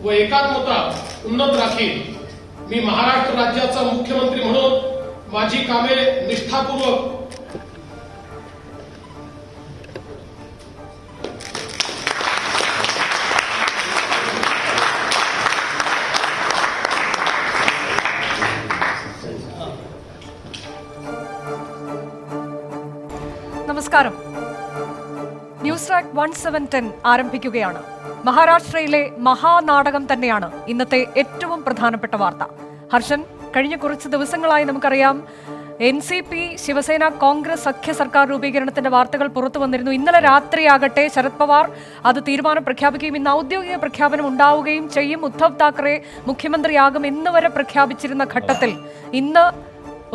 व एकात्मता उन्नत राखीन. मी महाराष्ट्र राज्याचा मुख्यमंत्री म्हणून माझी कामे निष्ठापूर्वक നമസ്കാരം. ന്യൂസ് ട്രാക്ക് 1710 ആരംഭിക്കുകയാണ്. മഹാരാഷ്ട്രയിലെ മഹാനാടകം തന്നെയാണ് ഇന്നത്തെ ഏറ്റവും പ്രധാനപ്പെട്ട വാർത്ത. ഹർഷൻ, കഴിഞ്ഞ കുറച്ച് ദിവസങ്ങളായി നമുക്കറിയാം NCP ശിവസേന കോൺഗ്രസ് സഖ്യ സർക്കാർ രൂപീകരണത്തിന്റെ വാർത്തകൾ പുറത്തു വന്നിരുന്നു. ഇന്നലെ രാത്രിയാകട്ടെ ശരത് പവാർ അത് തീരുമാനം പ്രഖ്യാപിക്കുകയും ഇന്ന് ഔദ്യോഗിക പ്രഖ്യാപനം ഉണ്ടാവുകയും ചെയ്യും. ഉദ്ധവ് താക്കറെ മുഖ്യമന്ത്രിയാകും എന്ന് വരെ പ്രഖ്യാപിച്ചിരുന്ന ഘട്ടത്തിൽ ഇന്ന്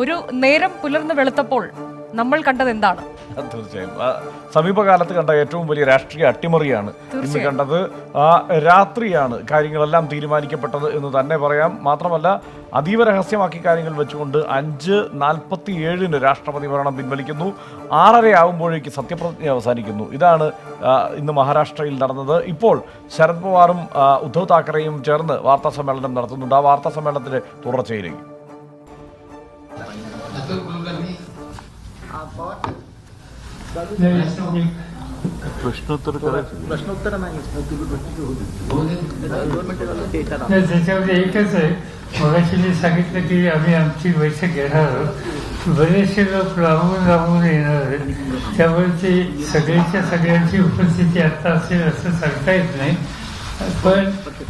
ഒരു നേരം പുലർന്നു വെളുത്തപ്പോൾ നമ്മൾ കണ്ടത് എന്താണ്? തീർച്ചയായും സമീപകാലത്ത് കണ്ട ഏറ്റവും വലിയ രാഷ്ട്രീയ അട്ടിമറിയാണ് ഇന്ന് കണ്ടത്. രാത്രിയാണ് കാര്യങ്ങളെല്ലാം തീരുമാനിക്കപ്പെട്ടത് എന്ന് തന്നെ പറയാം. മാത്രമല്ല അതീവ രഹസ്യമാക്കി കാര്യങ്ങൾ വെച്ചുകൊണ്ട് 5:47 രാഷ്ട്രപതി ഭരണം പിൻവലിക്കുന്നു. 6:30 ആകുമ്പോഴേക്ക് സത്യപ്രതിജ്ഞ അവസാനിക്കുന്നു. ഇതാണ് ഇന്ന് മഹാരാഷ്ട്രയിൽ നടന്നത്. ഇപ്പോൾ ശരത് പവാറും ഉദ്ധവ് താക്കറെയും ചേർന്ന് വാർത്താ സമ്മേളനം നടത്തുന്നുണ്ട്. ആ വാർത്താ സമ്മേളനത്തിന്റെ തുടർച്ചയിലേക്ക് त्याच्यामध्ये एकच आहे, मगाशी मी सांगितलं की आम्ही आमची बैठक घेणार आहोत. बरेचसे लोक लांबून येणार आहेत, त्यामुळे ते सगळ्यांची उपस्थिती आता असेल असं सांगता येत नाही. पण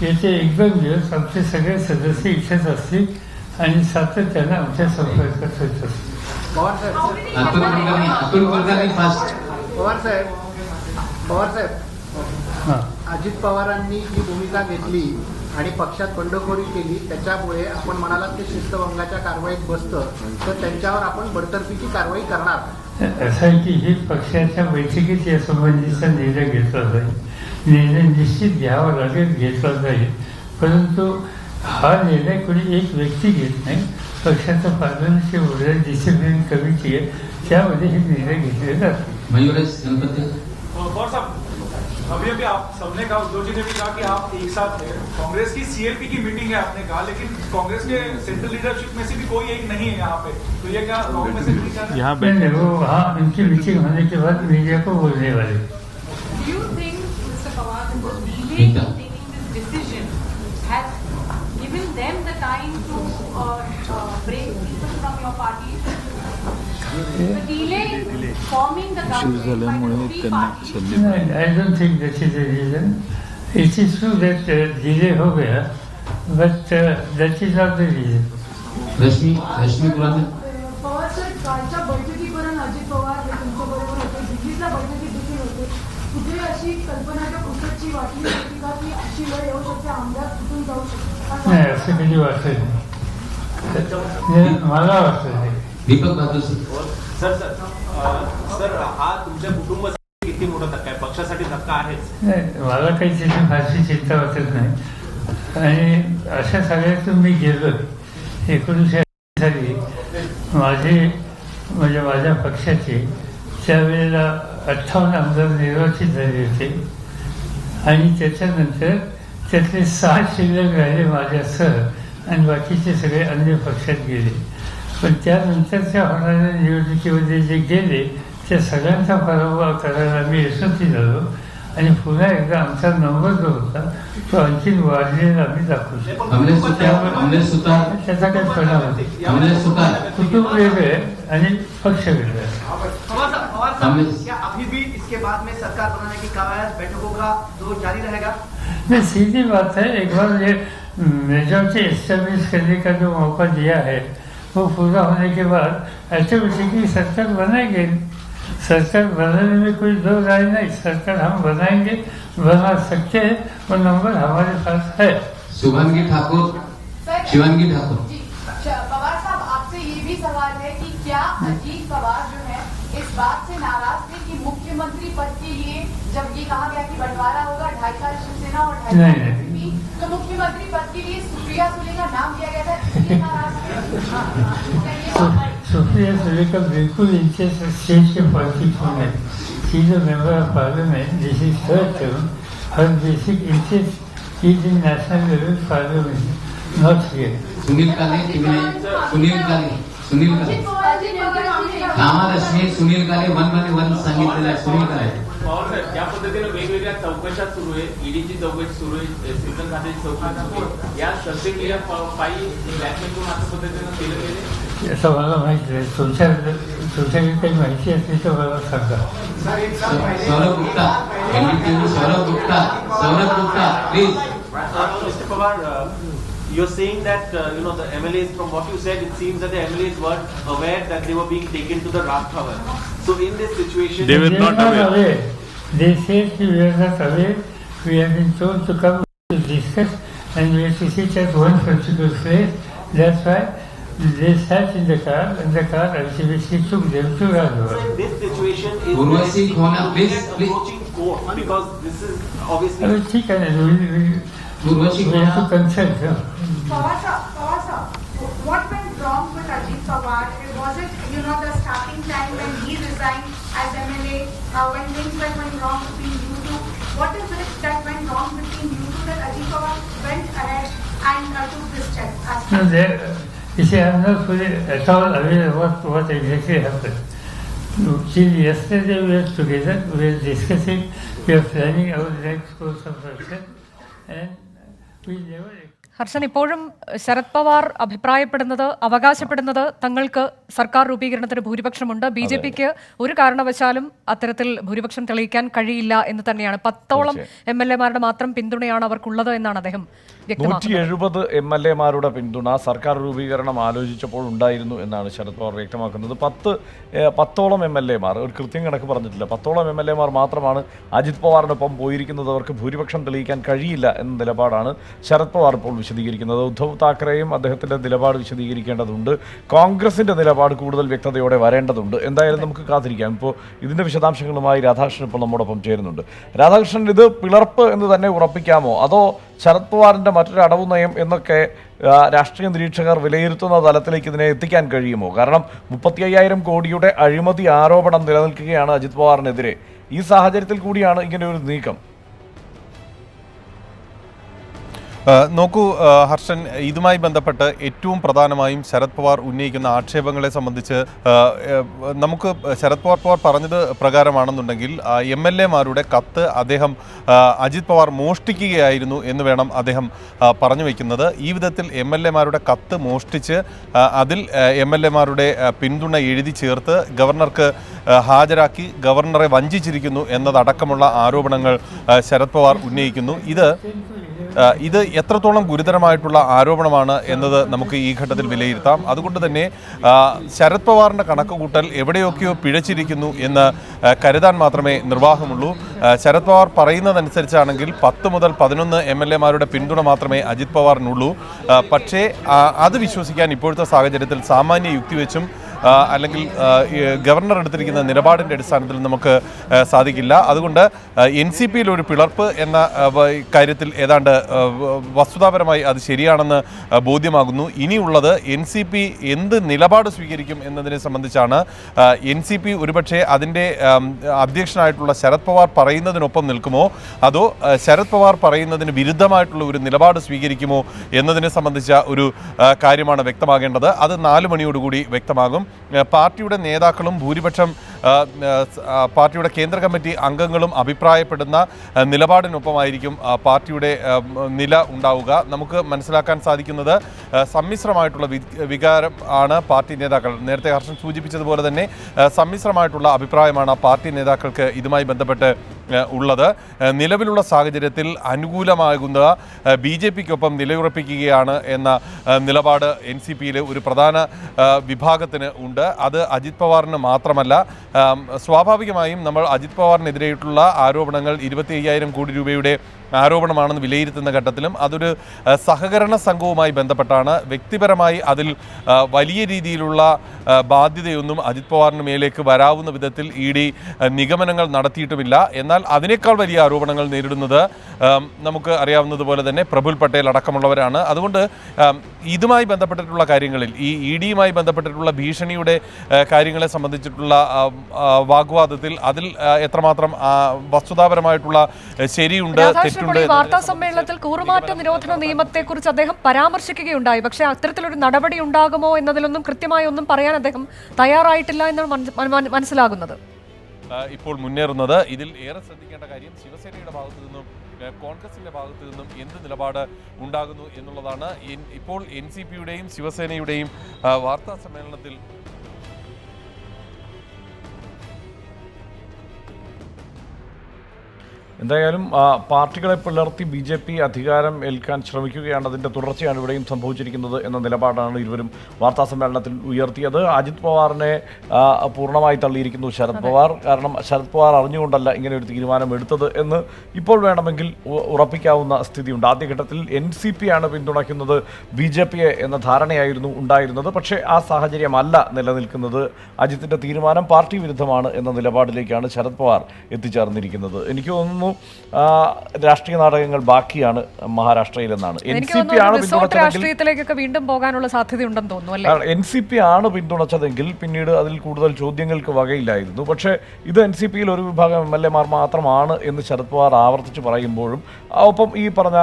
येथे 1-2 दिवस आमचे सगळे सदस्य इथेच असतील आणि सातत्यानं आमच्या संपर्कात होत असतील. पवार साहेब, अजित पवारांनी जी भूमिका घेतली आणि पक्षात बंडखोरी केली, त्याच्यामुळे आपण म्हणालात की शिस्तभंगाच्या कारवाईत बसतं, तर त्यांच्यावर आपण बडतर्फीची कारवाई करणार. असं आहे की ही पक्षाच्या बैठकीत या संबंधीचा निर्णय घेतला जाईल. निर्णय निश्चित घ्यावा लागेल, घेतला जाईल. परंतु हा निर्णय कोणी एक व्यक्ती घेत नाही. पक्षाचं पालनाची उर्जा डिसिप्लिन कमिटी आहे, त्यामध्ये हे निर्णय घेतले जाते. अभी आप सबने कहा, उद्धव जी ने भी कहा कि आप एक साथ हैं. कांग्रेस की CLP की मीटिंग है आपने कहा, लेकिन कांग्रेस के सेंट्रल लीडरशिप में से भी कोई एक नहीं है यहाँ पे, तो ये क्या रॉन्ग मैसेज नहीं जाना? यहाँ पे वो वहाँ उनकी मीटिंग होने के बाद मीडिया को बोलने वाले. Do you think, Mr. Pawar, that the delay in taking this decision has given them the time to break people from your party? The delay in forming the government by the three parties. I don't think that is the reason. It is true that delay हो गया, but that is not the reason. Rashmi कुलाने Pawar साहेब, कालच्या बैठकीपर्यंत अजित पवार हे तुमच्याबरोबर होते, दिल्लीतल्या बैठकीत देखील होते. कुठे अशी कल्पनाच्या पुस्तकची वाटली होती का की अशी वेळ येऊ शकते, आमदार कुठून जाऊ शकतो? नाही, असं कधी वाटत नाही. मला वाटत नाही. दीपक बहादूर सर हा तुमच्या कुटुंबासाठी किती मोठा धक्का आहे, पक्षासाठी धक्का आहेच. नाही, मला काही त्याची फारशी चिंता वाटत नाही. आणि अशा सगळ्यातून मी गेलो. 1980 साली माझ्या पक्षाचे त्यावेळेला 58 आमदार निर्वाचित झाले होते आणि त्याच्यानंतर त्यातले 6 शिल्लक राहिले माझ्यासह आणि बाकीचे सगळे अन्य पक्षात गेले. पण त्यानंतरच्या होणाऱ्या निवडणुकीमध्ये जे गेले त्या सगळ्यांचा पराभव करायला मी यशस्वी झालो आणि पुन्हा एकदा आमचा नंबर जो होता तो आणखी वाढलेला आम्ही दाखवू शकतो. त्याचा काही परिणाम होते. कुटुंब वेगळे आणि पक्ष वेगळे. क्या अभी भी इसके बाद में सरकार बनाने की कवायद बैठकों का दौर जारी रहेगा? नहीं, सीधी बात है. एक बार ये मेजॉरिटी एस्टेब्लिश करने का जो मौका दिया है वो पूरा होने के बाद ऑटोमेटिकली सरकार बनाएंगे. सरकार बनाने में कोई दो राय नहीं. सरकार हम बनाएंगे, बना सकते हैं, वो नंबर हमारे पास है. शिवांगी ठाकुर जी, पवार साहब, आपसे ये भी सवाल है कि क्या अजीत पवार जो है इस बात से नाराज थे कि मुख्यमंत्री पद के लिए जब ये कहा गया कि बंटवारा होगा 2.5 साल शिवसेना और 2.5 साल NCP, तो मुख्यमंत्री पद के लिए सुप्रिया सुले का नाम दिया गया था, इसलिए नाराज थे? सुप्रिया सुले का बिल्कुल इंटरेस्ट स्टेट के पॉलिटिक्स में she is a member of parliament. This is her term. Her basic interest He's in national level parliament, not here. Sunil काले कामालक्ष्मी सुनील काले 1 सांगितलेलं आहे. सुनील काले पवार साहेब, ज्या पद्धतीने वेगवेगळ्या चौकशा सुरू आहे, ईडीची चौकशी सुरू आहे, सिंचन खात्याची चौकशी सुरू आहे, या सर्टिफिकेट पायी ब्लॅकमेल करून अशा पद्धतीनं केलं गेले असं मला माहिती आहे. तुमच्याकडे काही माहिती असली तर मला सांगा. Saurabh Gupta please. Mr. Pawar, you're saying that the MLAs, from what you said, it seems that the MLAs weren't aware that they were being taken to the Raj Bhavan. So in this situation, They were not aware. They said we were not aware. We have been told to come to discuss, and we have to sit at one particular place. That's why they sat in the car, and the car ultimately took them to Raj so Bhavan. in this situation, is Urvashi Khona, please. approaching court, because this is obviously. I will think and Urvashi we have to Khona. consult. Pawar sir, what went wrong with Ajit Pawar? Was it, the starting time when he resigned as MLA, when things were going wrong between you two? What is it that went wrong between you two that Ajit Pawar went ahead and took this step? No, you see, I'm not fully at all aware of what exactly happened. Till yesterday we were together, we were discussing, we were planning our next course of action, and we never. Harshan, ഇപ്പോഴും ശരത് പവാർ അഭിപ്രായപ്പെടുന്നത്, അവകാശപ്പെടുന്നത് തങ്ങൾക്ക് സർക്കാർ രൂപീകരണത്തിന് ഭൂരിപക്ഷമുണ്ട്, BJPക്ക് ഒരു കാരണവശാലും അത്തരത്തിൽ ഭൂരിപക്ഷം തെളിയിക്കാൻ കഴിയില്ല എന്ന് തന്നെയാണ്. 10ഓളം MLA-മാരുടെ മാത്രം പിന്തുണയാണ് അവർക്കുള്ളത് എന്നാണ് അദ്ദേഹം വ്യക്തമാക്കുന്നത്. 170 MLA-മാരുടെ പിന്തുണ സർക്കാർ രൂപീകരണം ആലോചിച്ചപ്പോൾ ഉണ്ടായിരുന്നു എന്നാണ് ശരത് പവാർ വ്യക്തമാക്കുന്നത്. 10ഓളം MLA-മാർ, ഒരു കൃത്യം കണക്ക് പറഞ്ഞിട്ടില്ല, 10ഓളം MLA-മാർ മാത്രമാണ് അജിത് പവാറിനൊപ്പം പോയിരിക്കുന്നത്. അവർക്ക് ഭൂരിപക്ഷം തെളിയിക്കാൻ കഴിയില്ല എന്ന നിലപാടാണ് ശരത് പവാർ ഇപ്പോൾ വിശദീകരിക്കുന്നത്. ഉദ്ധവ് താക്കറെയും അദ്ദേഹത്തിൻ്റെ നിലപാട് വിശദീകരിക്കേണ്ടതുണ്ട്. കോൺഗ്രസിൻ്റെ നിലപാട് കൂടുതൽ വ്യക്തതയോടെ വരേണ്ടതുണ്ട്. എന്തായാലും നമുക്ക് കാത്തിരിക്കാം. ഇപ്പോൾ ഇതിൻ്റെ വിശദാംശങ്ങളുമായി രാധാകൃഷ്ണൻ ഇപ്പോൾ നമ്മോടൊപ്പം ചേരുന്നുണ്ട്. രാധാകൃഷ്ണൻ, ഇത് പിളർപ്പ് എന്ന് തന്നെ ഉറപ്പിക്കാമോ, അതോ ശരത് പവാറിൻ്റെ മറ്റൊരു അടവു നയം എന്നൊക്കെ രാഷ്ട്രീയ നിരീക്ഷകർ വിലയിരുത്തുന്ന തലത്തിലേക്ക് ഇതിനെ എത്തിക്കാൻ കഴിയുമോ? കാരണം 35,000 കോടിയുടെ അഴിമതി ആരോപണം നിലനിൽക്കുകയാണ് അജിത് പവാറിനെതിരെ. ഈ സാഹചര്യത്തിൽ കൂടിയാണ് ഇങ്ങനെ ഒരു നീക്കം. നോക്കൂ ഹർഷൻ, ഇതുമായി ബന്ധപ്പെട്ട് ഏറ്റവും പ്രധാനമായും ശരത് പവാർ ഉന്നയിക്കുന്ന ആക്ഷേപങ്ങളെ സംബന്ധിച്ച് നമുക്ക് ശരത് പവാർ പറഞ്ഞത് പ്രകാരമാണെന്നുണ്ടെങ്കിൽ MLA-മാരുടെ കത്ത് അദ്ദേഹം അജിത് പവാർ മോഷ്ടിക്കുകയായിരുന്നു എന്ന് വേണം അദ്ദേഹം പറഞ്ഞു വയ്ക്കുന്നത്. ഈ വിധത്തിൽ MLA-മാരുടെ കത്ത് മോഷ്ടിച്ച് അതിൽ MLA-മാരുടെ പിന്തുണ എഴുതി ചേർത്ത് ഗവർണർക്ക് ഹാജരാക്കി ഗവർണറെ വഞ്ചിച്ചിരിക്കുന്നു എന്നതടക്കമുള്ള ആരോപണങ്ങൾ ശരത് പവാർ ഉന്നയിക്കുന്നു. ഇത് എത്രത്തോളം ഗുരുതരമായിട്ടുള്ള ആരോപണമാണ് എന്നത് നമുക്ക് ഈ ഘട്ടത്തിൽ വിലയിരുത്താം. അതുകൊണ്ട് തന്നെ ശരത് പവാറിൻ്റെ കണക്കുകൂട്ടൽ എവിടെയൊക്കെയോ പിഴച്ചിരിക്കുന്നു എന്ന് കരുതാൻ മാത്രമേ നിർവാഹമുള്ളൂ. ശരത് പവാർ പറയുന്നതനുസരിച്ചാണെങ്കിൽ 10 മുതൽ 11 MLA-മാരുടെ പിന്തുണ മാത്രമേ അജിത് പവാറിനുള്ളൂ. പക്ഷേ അത് വിശ്വസിക്കാൻ ഇപ്പോഴത്തെ സാഹചര്യത്തിൽ സാമാന്യ യുക്തി വെച്ചും അല്ലെങ്കിൽ ഗവർണർ എടുത്തിരിക്കുന്ന നിലപാടിൻ്റെ അടിസ്ഥാനത്തിൽ നമുക്ക് സാധിക്കില്ല. അതുകൊണ്ട് NCPയിൽ ഒരു പിളർപ്പ് എന്ന കാര്യത്തിൽ ഏതാണ്ട് വസ്തുതാപരമായി അത് ശരിയാണെന്ന് ബോധ്യമാകുന്നു. ഇനിയുള്ളത് NCP എന്ത് നിലപാട് സ്വീകരിക്കും എന്നതിനെ സംബന്ധിച്ചാണ്. NCP ഒരുപക്ഷെ അതിൻ്റെ അധ്യക്ഷനായിട്ടുള്ള ശരത് പവാർ പറയുന്നതിനൊപ്പം നിൽക്കുമോ അതോ ശരത് പവാർ പറയുന്നതിന് വിരുദ്ധമായിട്ടുള്ള ഒരു നിലപാട് സ്വീകരിക്കുമോ എന്നതിനെ സംബന്ധിച്ച ഒരു കാര്യമാണ് വ്യക്തമാകേണ്ടത്. അത് 4 മണിയോടുകൂടി വ്യക്തമാകും. പാർട്ടിയുടെ നേതാക്കളും ഭൂരിപക്ഷം പാർട്ടിയുടെ കേന്ദ്ര കമ്മിറ്റി അംഗങ്ങളും അഭിപ്രായപ്പെടുന്ന നിലപാടിനൊപ്പമായിരിക്കും പാർട്ടിയുടെ നില ഉണ്ടാവുക. നമുക്ക് മനസ്സിലാക്കാൻ സാധിക്കുന്നത് സമ്മിശ്രമായിട്ടുള്ള വികാരം ആണ് പാർട്ടി നേതാക്കൾ. നേരത്തെ ഹർഷൻ സൂചിപ്പിച്ചതുപോലെ തന്നെ സമ്മിശ്രമായിട്ടുള്ള അഭിപ്രായമാണ് പാർട്ടി നേതാക്കൾക്ക് ഇതുമായി ബന്ധപ്പെട്ട് ഉള്ളത്. നിലവിലുള്ള സാഹചര്യത്തിൽ അനുകൂലമാകുന്ന BJPക്കൊപ്പം നിലയുറപ്പിക്കുകയാണ് എന്ന നിലപാട് NCPയിലെ ഒരു പ്രധാന വിഭാഗത്തിന് ഉണ്ട്. അത് അജിത് പവാറിന് മാത്രമല്ല. സ്വാഭാവികമായും നമ്മൾ അജിത് പവാറിനെതിരെയിട്ടുള്ള ആരോപണങ്ങൾ 25,000 കോടി രൂപയുടെ ആരോപണമാണെന്ന് വിലയിരുത്തുന്ന ഘട്ടത്തിലും അതൊരു സഹകരണ സംഘവുമായി ബന്ധപ്പെട്ടാണ്. വ്യക്തിപരമായി അതിൽ വലിയ രീതിയിലുള്ള ബാധ്യതയൊന്നും അജിത് പവാറിന് മേലേക്ക് വരാവുന്ന വിധത്തിൽ ED നിഗമനങ്ങൾ നടത്തിയിട്ടുമില്ല. എന്നാൽ എന്നാൽ അതിനേക്കാൾ വലിയ ആരോപണങ്ങൾ നേരിടുന്നത് നമുക്ക് അറിയാവുന്നതുപോലെ തന്നെ പ്രഫുൽ പട്ടേൽ അടക്കമുള്ളവരാണ്. അതുകൊണ്ട് ഇതുമായി ബന്ധപ്പെട്ടിട്ടുള്ള കാര്യങ്ങളിൽ, ഈ EDയുമായി ബന്ധപ്പെട്ടിട്ടുള്ള ഭീഷണിയുടെ കാര്യങ്ങളെ സംബന്ധിച്ചിട്ടുള്ള വാഗ്വാദത്തിൽ അതിൽ എത്രമാത്രം വസ്തുതാപരമായിട്ടുള്ള ശരിയുണ്ട് തെറ്റുണ്ട്. വാർത്താ സമ്മേളനത്തിൽ കൂറുമാറ്റ നിരോധന നിയമത്തെക്കുറിച്ച് അദ്ദേഹം പരാമർശിക്കുകയുണ്ടായി. പക്ഷേ അത്തരത്തിലൊരു നടപടി ഉണ്ടാകുമോ എന്നതിലൊന്നും കൃത്യമായി ഒന്നും പറയാൻ അദ്ദേഹം തയ്യാറായിട്ടില്ല എന്നാണ് മനസ്സിലാകുന്നത്. ഇപ്പോൾ മുന്നേറുന്നത് ഇതിൽ ഏറെ ശ്രദ്ധിക്കേണ്ട കാര്യം ശിവസേനയുടെ ഭാഗത്തു നിന്നും കോൺഗ്രസിന്റെ ഭാഗത്തു നിന്നും എന്ത് നിലപാട് ഉണ്ടാകുന്നു എന്നുള്ളതാണ്. ഇപ്പോൾ NCPയുടെയും ശിവസേനയുടെയും വാർത്താ സമ്മേളനത്തിൽ എന്തായാലും പാർട്ടികളെ പിളർത്തി BJP അധികാരം ഏൽക്കാൻ ശ്രമിക്കുകയാണ്. അതിൻ്റെ തുടർച്ചയാണ് ഇവിടെയും സംഭവിച്ചിരിക്കുന്നത് എന്ന നിലപാടാണ് ഇരുവരും വാർത്താ സമ്മേളനത്തിൽ ഉയർത്തിയത്. അജിത് പവാറിനെ പൂർണ്ണമായി തള്ളിയിരിക്കുന്നു ശരത് പവാർ. കാരണം ശരത് പവാർ അറിഞ്ഞുകൊണ്ടല്ല ഇങ്ങനെ ഒരു തീരുമാനം എടുത്തത് എന്ന് ഇപ്പോൾ വേണമെങ്കിൽ ഉറപ്പിക്കാവുന്ന സ്ഥിതിയുണ്ട്. ആദ്യഘട്ടത്തിൽ NCPയാണ് പിന്തുണയ്ക്കുന്നത് BJPയെ എന്ന ധാരണയായിരുന്നു ഉണ്ടായിരുന്നത്. പക്ഷേ ആ സാഹചര്യമല്ല നിലനിൽക്കുന്നത്. അജിത്തിൻ്റെ തീരുമാനം പാർട്ടി വിരുദ്ധമാണ് എന്ന നിലപാടിലേക്കാണ് ശരത് പവാർ എത്തിച്ചേർന്നിരിക്കുന്നത്. എനിക്ക് തോന്നുന്നു രാഷ്ട്രീയ നാടകങ്ങൾ ബാക്കിയാണ് മഹാരാഷ്ട്രയിൽ എന്നാണ്. NCP ആണ് രാഷ്ട്രീയത്തിലേക്കൊക്കെ വീണ്ടും പോകാനുള്ള സാധ്യതയുണ്ടെന്ന് തോന്നുന്നു. NCP ആണ് പിന്തുണച്ചതെങ്കിൽ പിന്നീട് അതിൽ കൂടുതൽ ചോദ്യങ്ങൾക്ക് വകയില്ലായിരുന്നു. പക്ഷേ ഇത് NCPയിൽ ഒരു വിഭാഗം MLAമാർ മാത്രമാണ് എന്ന് ശരത് പവാർ ആവർത്തിച്ച് പറയുമ്പോഴും ഒപ്പം ഈ പറഞ്ഞ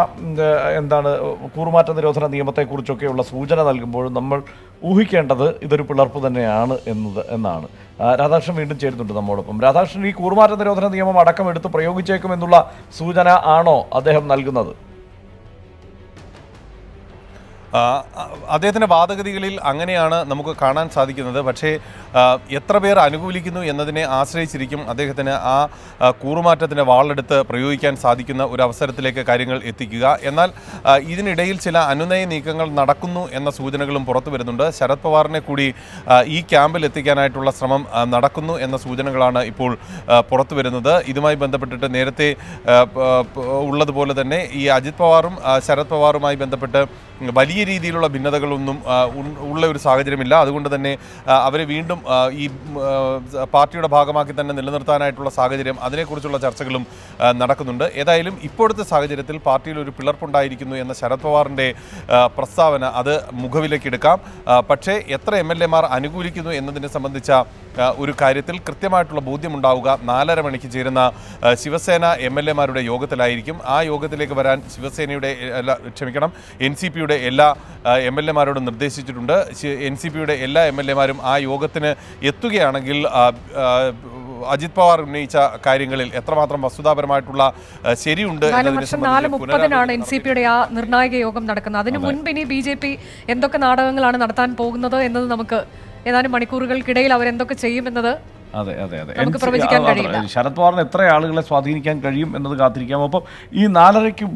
കൂറുമാറ്റ നിരോധന നിയമത്തെക്കുറിച്ചൊക്കെയുള്ള സൂചന നൽകുമ്പോഴും നമ്മൾ ഊഹിക്കേണ്ടത് ഇതൊരു പിളർപ്പ് തന്നെയാണ് എന്നാണ്. രാധാകൃഷ്ണൻ വീണ്ടും ചേരുന്നുണ്ട് നമ്മോടൊപ്പം. രാധാകൃഷ്ണൻ, ഈ കൂറുമാറ്റ നിരോധന നിയമം അടക്കം എടുത്ത് പ്രയോഗിച്ചേക്കുമെന്നുള്ള സൂചന ആണോ അദ്ദേഹം നൽകുന്നത്? അദ്ദേഹത്തിൻ്റെ വാദഗതികളിൽ അങ്ങനെയാണ് നമുക്ക് കാണാൻ സാധിക്കുന്നത്. പക്ഷേ എത്ര പേർ അനുകൂലിക്കുന്നു എന്നതിനെ ആശ്രയിച്ചിരിക്കും അദ്ദേഹത്തിന് ആ കൂറുമാറ്റത്തിൻ്റെ വാളെടുത്ത് പ്രയോഗിക്കാൻ സാധിക്കുന്ന ഒരു അവസരത്തിലേക്ക് കാര്യങ്ങൾ എത്തിക്കുക. എന്നാൽ ഇതിനിടയിൽ ചില അനുനയ നീക്കങ്ങൾ നടക്കുന്നു എന്ന സൂചനകളും പുറത്തു വരുന്നുണ്ട്. ശരത് പവാറിനെ കൂടി ഈ ക്യാമ്പിൽ എത്തിക്കാനായിട്ടുള്ള ശ്രമം നടക്കുന്നു എന്ന സൂചനകളാണ് ഇപ്പോൾ പുറത്തു വരുന്നത്. ഇതുമായി ബന്ധപ്പെട്ടിട്ട് നേരത്തെ ഉള്ളതുപോലെ തന്നെ ഈ അജിത് പവാറും ശരത് പവാറുമായി ബന്ധപ്പെട്ട് വലിയ രീതിയിലുള്ള ഭിന്നതകളൊന്നും ഉള്ള ഒരു സാഹചര്യമില്ല. അതുകൊണ്ട് തന്നെ അവരെ വീണ്ടും ഈ പാർട്ടിയുടെ ഭാഗമാക്കി തന്നെ നിലനിർത്താനായിട്ടുള്ള സാഹചര്യം, അതിനെക്കുറിച്ചുള്ള ചർച്ചകളും നടക്കുന്നുണ്ട്. ഏതായാലും ഇപ്പോഴത്തെ സാഹചര്യത്തിൽ പാർട്ടിയിൽ ഒരു പിളർപ്പുണ്ടായിരിക്കുന്നു എന്ന ശരത് പവാറിൻ്റെ പ്രസ്താവന അത് മുഖവിലേക്കെടുക്കാം. പക്ഷേ എത്ര MLAമാർ അനുകൂലിക്കുന്നു എന്നതിനെ സംബന്ധിച്ച ഒരു കാര്യത്തിൽ കൃത്യമായിട്ടുള്ള ബോധ്യമുണ്ടാവുക 4:30 മണിക്ക് ചേരുന്ന ശിവസേന MLAമാരുടെ യോഗത്തിലായിരിക്കും. ആ യോഗത്തിലേക്ക് വരാൻ NCPയുടെ എല്ലാ MLAമാരോടും നിർദ്ദേശിച്ചിട്ടുണ്ട്. NCPയുടെ എല്ലാ MLAമാരും ആ യോഗത്തിന് എത്തുകയാണെങ്കിൽ അജിത് പവാർ ഉന്നയിച്ച കാര്യങ്ങളിൽ എത്രമാത്രം വസ്തുതാപരമായിട്ടുള്ള ശരിയുണ്ട്. 4:30 NCPയുടെ ആ നിർണായക യോഗം നടക്കുന്നത്. അതിനു മുൻപ് ഇനി BJP എന്തൊക്കെ നാടകങ്ങളാണ് നടത്താൻ പോകുന്നത് എന്നത് നമുക്ക് ഏതാനും മണിക്കൂറുകൾക്കിടയിൽ അവരെന്തൊക്കെ ചെയ്യുമെന്നത് ശരത് പവാറിന് എത്ര ആളുകളെ സ്വാധീനിക്കാൻ കഴിയും എന്നത് കാത്തിരിക്കാം. ഒപ്പം ഈ 4:30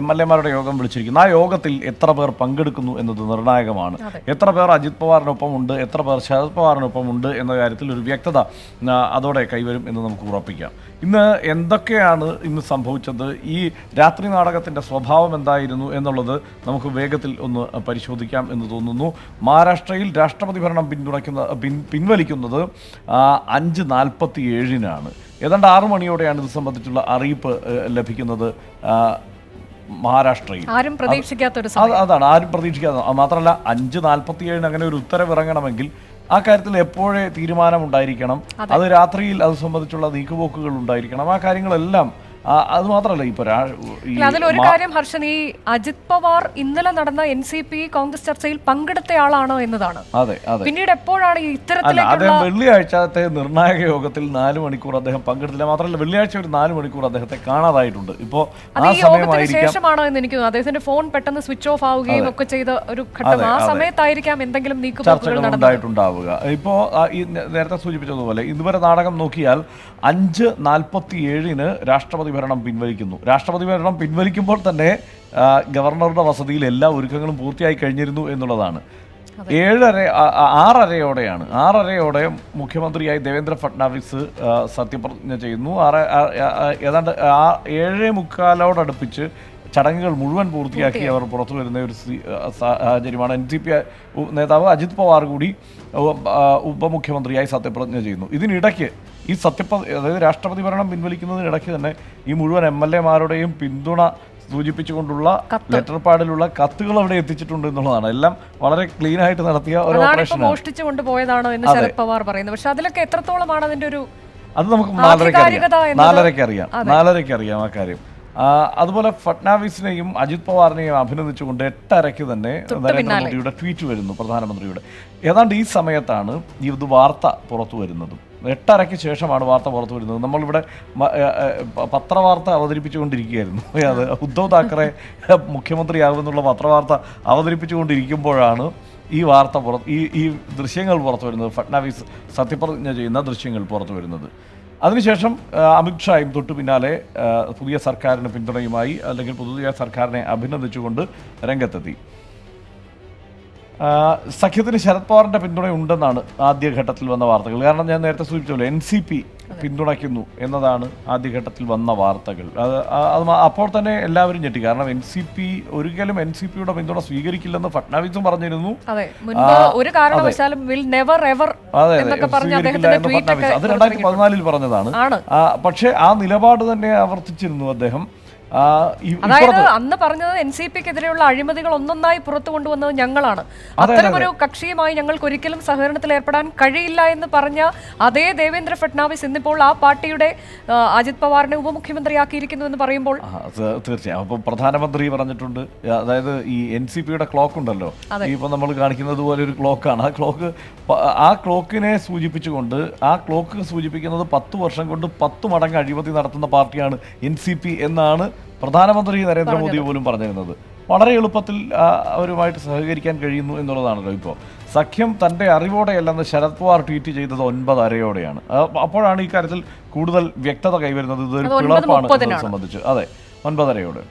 MLAമാരുടെ യോഗം വിളിച്ചിരിക്കുന്നു. ആ യോഗത്തിൽ എത്ര പേർ പങ്കെടുക്കുന്നു എന്നത് നിർണായകമാണ്. എത്ര പേർ അജിത് പവാറിനൊപ്പം ഉണ്ട്, എത്ര പേർ ശരത് പവാറിനൊപ്പം ഉണ്ട് എന്ന കാര്യത്തിൽ ഒരു വ്യക്തത അതോടെ കൈവരും എന്ന് നമുക്ക് ഉറപ്പിക്കാം. ഇന്ന് എന്തൊക്കെയാണ് ഇന്ന് സംഭവിച്ചത്, ഈ രാത്രി നാടകത്തിൻ്റെ സ്വഭാവം എന്തായിരുന്നു എന്നുള്ളത് നമുക്ക് വേഗത്തിൽ ഒന്ന് പരിശോധിക്കാം എന്ന് തോന്നുന്നു. മഹാരാഷ്ട്രയിൽ രാഷ്ട്രപതി ഭരണം പിൻവലിക്കുന്നത് 5:47 ഏതാണ്ട് 6 മണിയോടെയാണ് ഇത് സംബന്ധിച്ചുള്ള അറിയിപ്പ് ലഭിക്കുന്നത്. മഹാരാഷ്ട്രയിൽ അതാണ് ആരും പ്രതീക്ഷിക്കാത്ത. മാത്രമല്ല 5:47 അങ്ങനെ ഒരു ഉത്തരവ് ഇറങ്ങണമെങ്കിൽ ആ കാര്യത്തിൽ എപ്പോഴേ തീരുമാനമുണ്ടായിരിക്കണം. അത് രാത്രിയിൽ അത് സംബന്ധിച്ചുള്ള നീക്കുപോക്കുകൾ ഉണ്ടായിരിക്കണം. ആ കാര്യങ്ങളെല്ലാം അത് മാത്രമല്ല അതിലൊരു കാര്യം ഹർഷൻ, ഈ അജിത് പവാർ ഇന്നലെ നടന്ന NCP കോൺഗ്രസ് ചർച്ചയിൽ പങ്കെടുത്തയാളാണോ എന്നതാണ്. പിന്നീട് എപ്പോഴാണ് അദ്ദേഹം വെള്ളിയാഴ്ചത്തെ നിർണായക യോഗത്തിൽ 4 മണിക്കൂർ അദ്ദേഹം പങ്കെടുത്തില്ല. മാത്രമല്ല വെള്ളിയാഴ്ച ഒരു 4 മണിക്കൂർ അദ്ദേഹത്തെ കാണാതായിട്ടുണ്ട്. ഇപ്പോ ആ ശേഷമാണോ എന്ന് എനിക്ക് തോന്നുന്നു. അദ്ദേഹത്തിന്റെ ഫോൺ പെട്ടെന്ന് സ്വിച്ച് ഓഫ് ആവുകയും ഒക്കെ ചെയ്ത ഒരു ഘട്ടം. ആ സമയത്തായിരിക്കാം എന്തെങ്കിലും നീക്കുപോക്കുകൾ ഉണ്ടായിട്ടുണ്ടാവുക. ഇപ്പോ നേരത്തെ സൂചിപ്പിച്ചതുപോലെ ഇതുവരെ നാടകം നോക്കിയാൽ 5:47 രാഷ്ട്രപതി ഭരണം പിൻവലിക്കുന്നു. രാഷ്ട്രപതി ഭരണം പിൻവലിക്കുമ്പോൾ തന്നെ ഗവർണറുടെ വസതിയിൽ എല്ലാ ഒരുക്കങ്ങളും പൂർത്തിയായി കഴിഞ്ഞിരുന്നു എന്നുള്ളതാണ്. 6:30 മുഖ്യമന്ത്രിയായി ദേവേന്ദ്ര ഫട്നാവിസ് സത്യപ്രതിജ്ഞ ചെയ്യുന്നു. ഏതാണ്ട് 7:45 ചടങ്ങുകൾ മുഴുവൻ പൂർത്തിയാക്കി അവർ പുറത്തു വരുന്ന ഒരു സാഹചര്യമാണ്. NCP നേതാവ് അജിത് പവാർ കൂടി ഉപമുഖ്യമന്ത്രിയായി സത്യപ്രതിജ്ഞ ചെയ്യുന്നു. ഇതിനിടയ്ക്ക് ഈ അതായത് രാഷ്ട്രപതി ഭരണം പിൻവലിക്കുന്നതിനിടയ്ക്ക് തന്നെ ഈ മുഴുവൻ MLA-മാരുടെയും പിന്തുണ സൂചിപ്പിച്ചുകൊണ്ടുള്ള ലെറ്റർ പാഡിലുള്ള കത്തുകൾ അവിടെ എത്തിച്ചിട്ടുണ്ട് എന്നുള്ളതാണ്. എല്ലാം വളരെ ക്ലീൻ ആയിട്ട് നടത്തിയ ഒരു ഓപ്പറേഷൻ മോഷ്ടിച്ചു കൊണ്ടുപോയതാണോ എന്ന് ശരത് പവാർ പറയുന്നത്. പക്ഷെ അതിലൊക്കെ എത്രത്തോളമാണ് അതിന്റെ ഒരു അത് നമുക്ക് 4:30 അറിയാം ആ കാര്യം. അതുപോലെ ഫട്നാവിസിനെയും അജിത് പവാറിനെയും അഭിനന്ദിച്ചുകൊണ്ട് 8:30 തന്നെ നരേന്ദ്രമോദിയുടെ ട്വീറ്റ് വരുന്നു പ്രധാനമന്ത്രിയുടെ. ഏതാണ്ട് ഈ സമയത്താണ് ഇത് വാർത്ത പുറത്തു വരുന്നതും. 8:30 ശേഷമാണ് വാർത്ത പുറത്തു വരുന്നത്. നമ്മളിവിടെ പത്രവാർത്ത അവതരിപ്പിച്ചുകൊണ്ടിരിക്കുകയായിരുന്നു. അത് ഉദ്ധവ് താക്കറെ മുഖ്യമന്ത്രിയാകുമെന്നുള്ള പത്രവാർത്ത അവതരിപ്പിച്ചുകൊണ്ടിരിക്കുമ്പോഴാണ് ഈ വാർത്ത ഈ ദൃശ്യങ്ങൾ പുറത്തു വരുന്നത്. ഫട്നാവിസ് സത്യപ്രതിജ്ഞ ചെയ്യുന്ന ദൃശ്യങ്ങൾ പുറത്തു വരുന്നത്. അതിനുശേഷം അമിത്ഷായും തൊട്ടു പിന്നാലെ പുതിയ സർക്കാരിന് പിന്തുണയുമായി അല്ലെങ്കിൽ പുതിയ സർക്കാരിനെ അഭിനന്ദിച്ചുകൊണ്ട് രംഗത്തെത്തി. സഖ്യത്തിന് ശരത് പവാറിന്റെ പിന്തുണയുണ്ടെന്നാണ് ആദ്യഘട്ടത്തിൽ വന്ന വാർത്തകൾ. കാരണം ഞാൻ നേരത്തെ സൂചിപ്പിച്ചല്ലോ NCP പിന്തുണയ്ക്കുന്നു എന്നതാണ് ആദ്യഘട്ടത്തിൽ വന്ന വാർത്തകൾ. അത് അപ്പോൾ തന്നെ എല്ലാവരും ഞെട്ടി. കാരണം ഒരിക്കലും NCPയുടെ പിന്തുണ സ്വീകരിക്കില്ലെന്ന് ഫട്നാവിസും പറഞ്ഞിരുന്നു. അത് 2014 പറഞ്ഞതാണ്. പക്ഷേ ആ നിലപാട് തന്നെ ആവർത്തിച്ചിരുന്നു അദ്ദേഹം. അതായത് അന്ന് പറഞ്ഞത് NCPക്കെതിരെയുള്ള അഴിമതികൾ ഒന്നൊന്നായി പുറത്തു കൊണ്ടുവന്നത് ഞങ്ങളാണ്, അത്തരമൊരു കക്ഷിയുമായി ഞങ്ങൾക്ക് ഒരിക്കലും സഹകരണത്തിൽ ഏർപ്പെടാൻ കഴിയില്ല എന്ന് പറഞ്ഞ അതേ ദേവേന്ദ്ര ഫട്നാവിസ് ഇന്നിപ്പോൾ ആ പാർട്ടിയുടെ അജിത് പവാറിനെ ഉപമുഖ്യമന്ത്രിയാക്കിയിരിക്കുന്നു എന്ന് പറയുമ്പോൾ തീർച്ചയായും അപ്പോൾ പ്രധാനമന്ത്രി പറഞ്ഞിട്ടുണ്ട്. അതായത് ഈ NCPയുടെ ക്ലോക്ക് ഉണ്ടല്ലോ, ഇപ്പൊ നമ്മൾ കാണിക്കുന്നത് പോലെ ഒരു ക്ലോക്കാണ്. ആ ക്ലോക്കിനെ സൂചിപ്പിച്ചുകൊണ്ട് ആ ക്ലോക്ക് സൂചിപ്പിക്കുന്നത് 10 വർഷം കൊണ്ട് 10 മടങ്ങ് അഴിമതി നടത്തുന്ന പാർട്ടിയാണ് NCP എന്നാണ് പ്രധാനമന്ത്രി നരേന്ദ്രമോദി പോലും പറഞ്ഞിരുന്നത്. വളരെ എളുപ്പത്തിൽ അവരുമായിട്ട് സഹകരിക്കാൻ കഴിയുന്നു എന്നുള്ളതാണല്ലോ. ഇപ്പോൾ സഖ്യം തൻ്റെ അറിവോടെയല്ലെന്ന് ശരത് പവാർ ട്വീറ്റ് ചെയ്തത് 9:30-യോടെയാണ്. അപ്പോഴാണ് ഈ കാര്യത്തിൽ കൂടുതൽ വ്യക്തത കൈവരുന്നത്. ഇതൊരു പിളർപ്പാണ് സംബന്ധിച്ച്. അതെ, 9:30-യോടെ.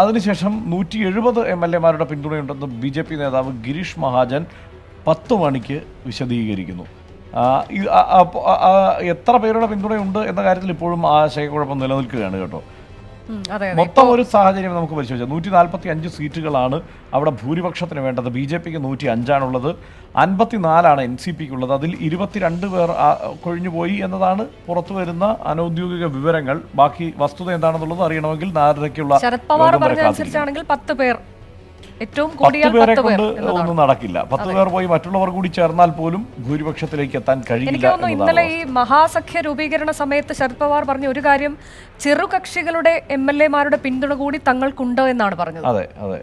അതിനുശേഷം 170 MLA-മാരുടെ പിന്തുണയുണ്ടെന്ന് BJP നേതാവ് ഗിരീഷ് മഹാജൻ 10 മണിക്ക് വിശദീകരിക്കുന്നു. എത്ര പേരുടെ പിന്തുണയുണ്ട് എന്ന കാര്യത്തിൽ ഇപ്പോഴും ആശയക്കുഴപ്പം നിലനിൽക്കുകയാണ് കേട്ടോ. മൊത്തം ഒരു സാഹചര്യം നമുക്ക് പരിശോധിച്ചാൽ 145 സീറ്റുകളാണ് അവിടെ ഭൂരിപക്ഷത്തിന് വേണ്ടത്. BJPക്ക് 105ആണുള്ളത്, 54 NCPക്കുള്ളത്. അതിൽ 22 പേർ കൊഴിഞ്ഞുപോയി എന്നതാണ് പുറത്തു വരുന്ന അനൗദ്യോഗിക വിവരങ്ങൾ. ബാക്കി വസ്തുത എന്താണെന്നുള്ളത് അറിയണമെങ്കിൽ 4:30-ക്കുള്ള ശരത് പവാർ പറഞ്ഞനുസരിച്ചാണെങ്കിൽ 10 പേർ, ഏറ്റവും 10 പേരെ കൊണ്ട് ഒന്നും നടക്കില്ല. 10 പേർ പോയി മറ്റുള്ളവർ കൂടി ചേർന്നാൽ പോലും ഭൂരിപക്ഷത്തിലേക്ക് എത്താൻ കഴിയില്ല. എനിക്ക് തോന്നുന്നു ഇന്നലെ ഈ മഹാസഖ്യ രൂപീകരണ സമയത്ത് ശരത് പവാർ പറഞ്ഞ ഒരു കാര്യം, ചെറുകക്ഷികളുടെ MLA-മാരുടെ പിന്തുണ കൂടി തങ്ങൾക്കുണ്ട് എന്നാണ് പറഞ്ഞത്. അതെ അതെ,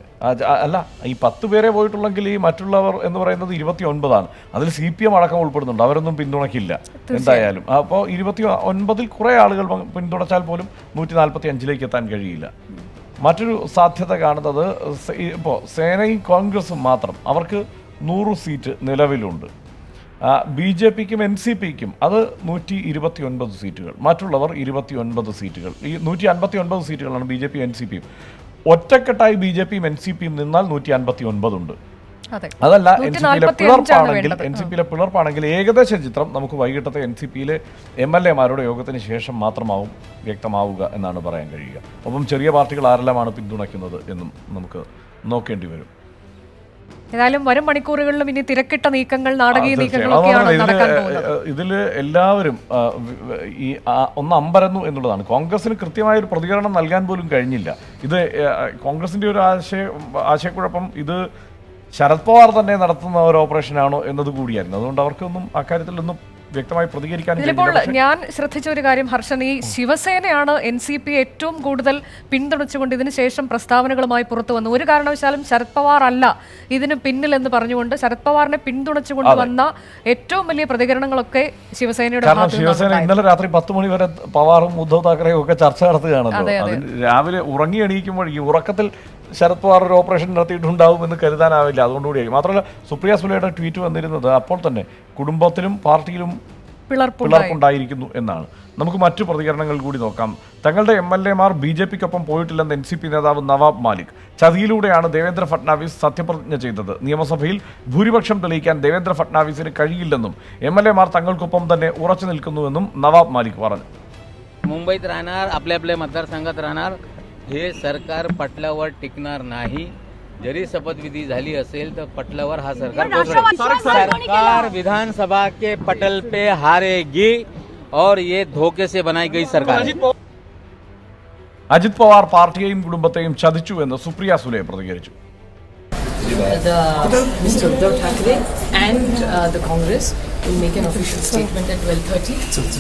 അല്ല ഈ 10 പേരെ പോയിട്ടുള്ളെങ്കിൽ ഈ മറ്റുള്ളവർ എന്ന് പറയുന്നത് 29ആണ്. അതിൽ CPM അടക്കം ഉൾപ്പെടുന്നുണ്ട്. അവരൊന്നും പിന്തുണയ്ക്കില്ല എന്തായാലും. അപ്പോൾ 29-ൽ കുറേ ആളുകൾ പിന്തുണച്ചാൽ പോലും 145-ലേക്ക് എത്താൻ കഴിയില്ല. മറ്റൊരു സാധ്യത കാണുന്നത് ഇപ്പോൾ സേനയും കോൺഗ്രസും മാത്രം, അവർക്ക് 100 സീറ്റ് നിലവിലുണ്ട്. BJPക്കും NCPക്കും അത് 129 സീറ്റുകൾ, മറ്റുള്ളവർ 29 സീറ്റുകൾ. ഈ 159 സീറ്റുകളാണ് BJP NCPയും. ഒറ്റക്കെട്ടായി BJPയും NCPയും നിന്നാൽ 159 ഉണ്ട്. അതല്ല NCPയിലെ പിളർപ്പാണെങ്കിൽ ഏകദേശ ചിത്രം നമുക്ക് വൈകിട്ടത്തെ NCPയിലെ MLA-മാരുടെ യോഗത്തിന് ശേഷം മാത്രമാവും വ്യക്തമാവുക എന്നാണ് പറയാൻ കഴിയുക. ഒപ്പം ചെറിയ പാർട്ടികൾ ആരെല്ലാമാണ് പിന്തുണയ്ക്കുന്നത് എന്നും നമുക്ക് നോക്കേണ്ടി വരും. ഏതായാലും വരും മണിക്കൂറുകളിലും ഇനി തിരക്കിട്ട നീക്കങ്ങൾ, നാടകീയ നീക്കങ്ങളൊക്കെയാണ് നടക്കാൻ പോകുന്നത്. ഇതിൽ എല്ലാവരും ഈ ഒന്ന് അമ്പരന്നു എന്നുള്ളതാണ്. കോൺഗ്രസിന് കൃത്യമായൊരു പ്രതികരണം നൽകാൻ പോലും കഴിഞ്ഞില്ല. ഇത് കോൺഗ്രസിന്റെ ഒരു ആശയക്കുഴപ്പം ഇത് ശരത് പവാർ തന്നെ നടത്തുന്ന ഒരു ഓപ്പറേഷനാണോ എന്നത് കൂടിയായിരുന്നു. അതുകൊണ്ട് അവർക്കൊന്നും അക്കാര്യത്തിലൊന്നും വ്യക്തമായി പ്രതികരിക്കാൻ. ഇതിലിപ്പോൾ ഞാൻ ശ്രദ്ധിച്ച ഒരു കാര്യം ഹർഷൻ, ഈ ശിവസേനയാണ് NCP ഏറ്റവും കൂടുതൽ പിന്തുണച്ചുകൊണ്ട് ഇതിനു ശേഷം പ്രസ്താവനകളുമായി പുറത്തു വന്നു. ഒരു കാരണവശാലും ശരത് പവാർ അല്ല ഇതിന് പിന്നിൽ എന്ന് പറഞ്ഞുകൊണ്ട് ശരത് പവാറിനെ പിന്തുണച്ചുകൊണ്ട് വന്ന ഏറ്റവും വലിയ പ്രതികരണങ്ങളൊക്കെ ശിവസേനയുടെ. ശിവസേന ഇന്നലെ രാത്രി 10 മണി വരെ പവാറും ഉദ്ധവ് താക്കറെയും ഒക്കെ ചർച്ച നടത്തുകയാണല്ലോ. രാവിലെ ഉറങ്ങി എണീക്കുമ്പോൾ ഈ ഉറക്കത്തിൽ ശരത് പവാർ ഒരു ഓപ്പറേഷൻ നടത്തിയിട്ടുണ്ടാവും എന്ന് കരുതാനാവില്ല. അതുകൊണ്ടുകൂടിയായി. മാത്രമല്ല സുപ്രിയ സുലെയുടെ ട്വീറ്റ് വന്നിരുന്നത് അപ്പോൾ തന്നെ കുടുംബത്തിലും പാർട്ടിയിലും പിളർപ്പുണ്ടായിരിക്കുന്നു എന്നാണ്. നമുക്ക് മറ്റു പ്രതികരണങ്ങൾ കൂടി നോക്കാം. തങ്ങളുടെ MLA-മാർ BJPക്കൊപ്പം പോയിട്ടില്ലെന്ന് NCP നേതാവ് നവാബ് മാലിക്. ചതിയിലൂടെയാണ് ദേവേന്ദ്ര ഫട്നാവിസ് സത്യപ്രതിജ്ഞ ചെയ്തത്. നിയമസഭയിൽ ഭൂരിപക്ഷം തെളിയിക്കാൻ ദേവേന്ദ്ര ഫട്നാവിസിന് കഴിയില്ലെന്നും MLA-മാർ തങ്ങൾക്കൊപ്പം തന്നെ ഉറച്ചു നിൽക്കുന്നുവെന്നും നവാബ് മാലിക് പറഞ്ഞു. मुंबईत राहणार, आपल्या आपल्या मतदारसंघात राहणार, हे सरकार पटलावर टिकणार नाही. जरी शपथविधी झाली असेल तर पटलावर हा सरकार विधानसभा के पटल पे हारेगी और ये धोखे से बनाई गई सरकार है। അജിത് പവാർ പാർട്ടിയെയും കുടുംബത്തെയും ചതിച്ചു എന്ന് സുപ്രിയ സുലെ പ്രതികരിച്ചു. Mr. Uddhav Thackeray and the Congress will make an official statement at 12:30,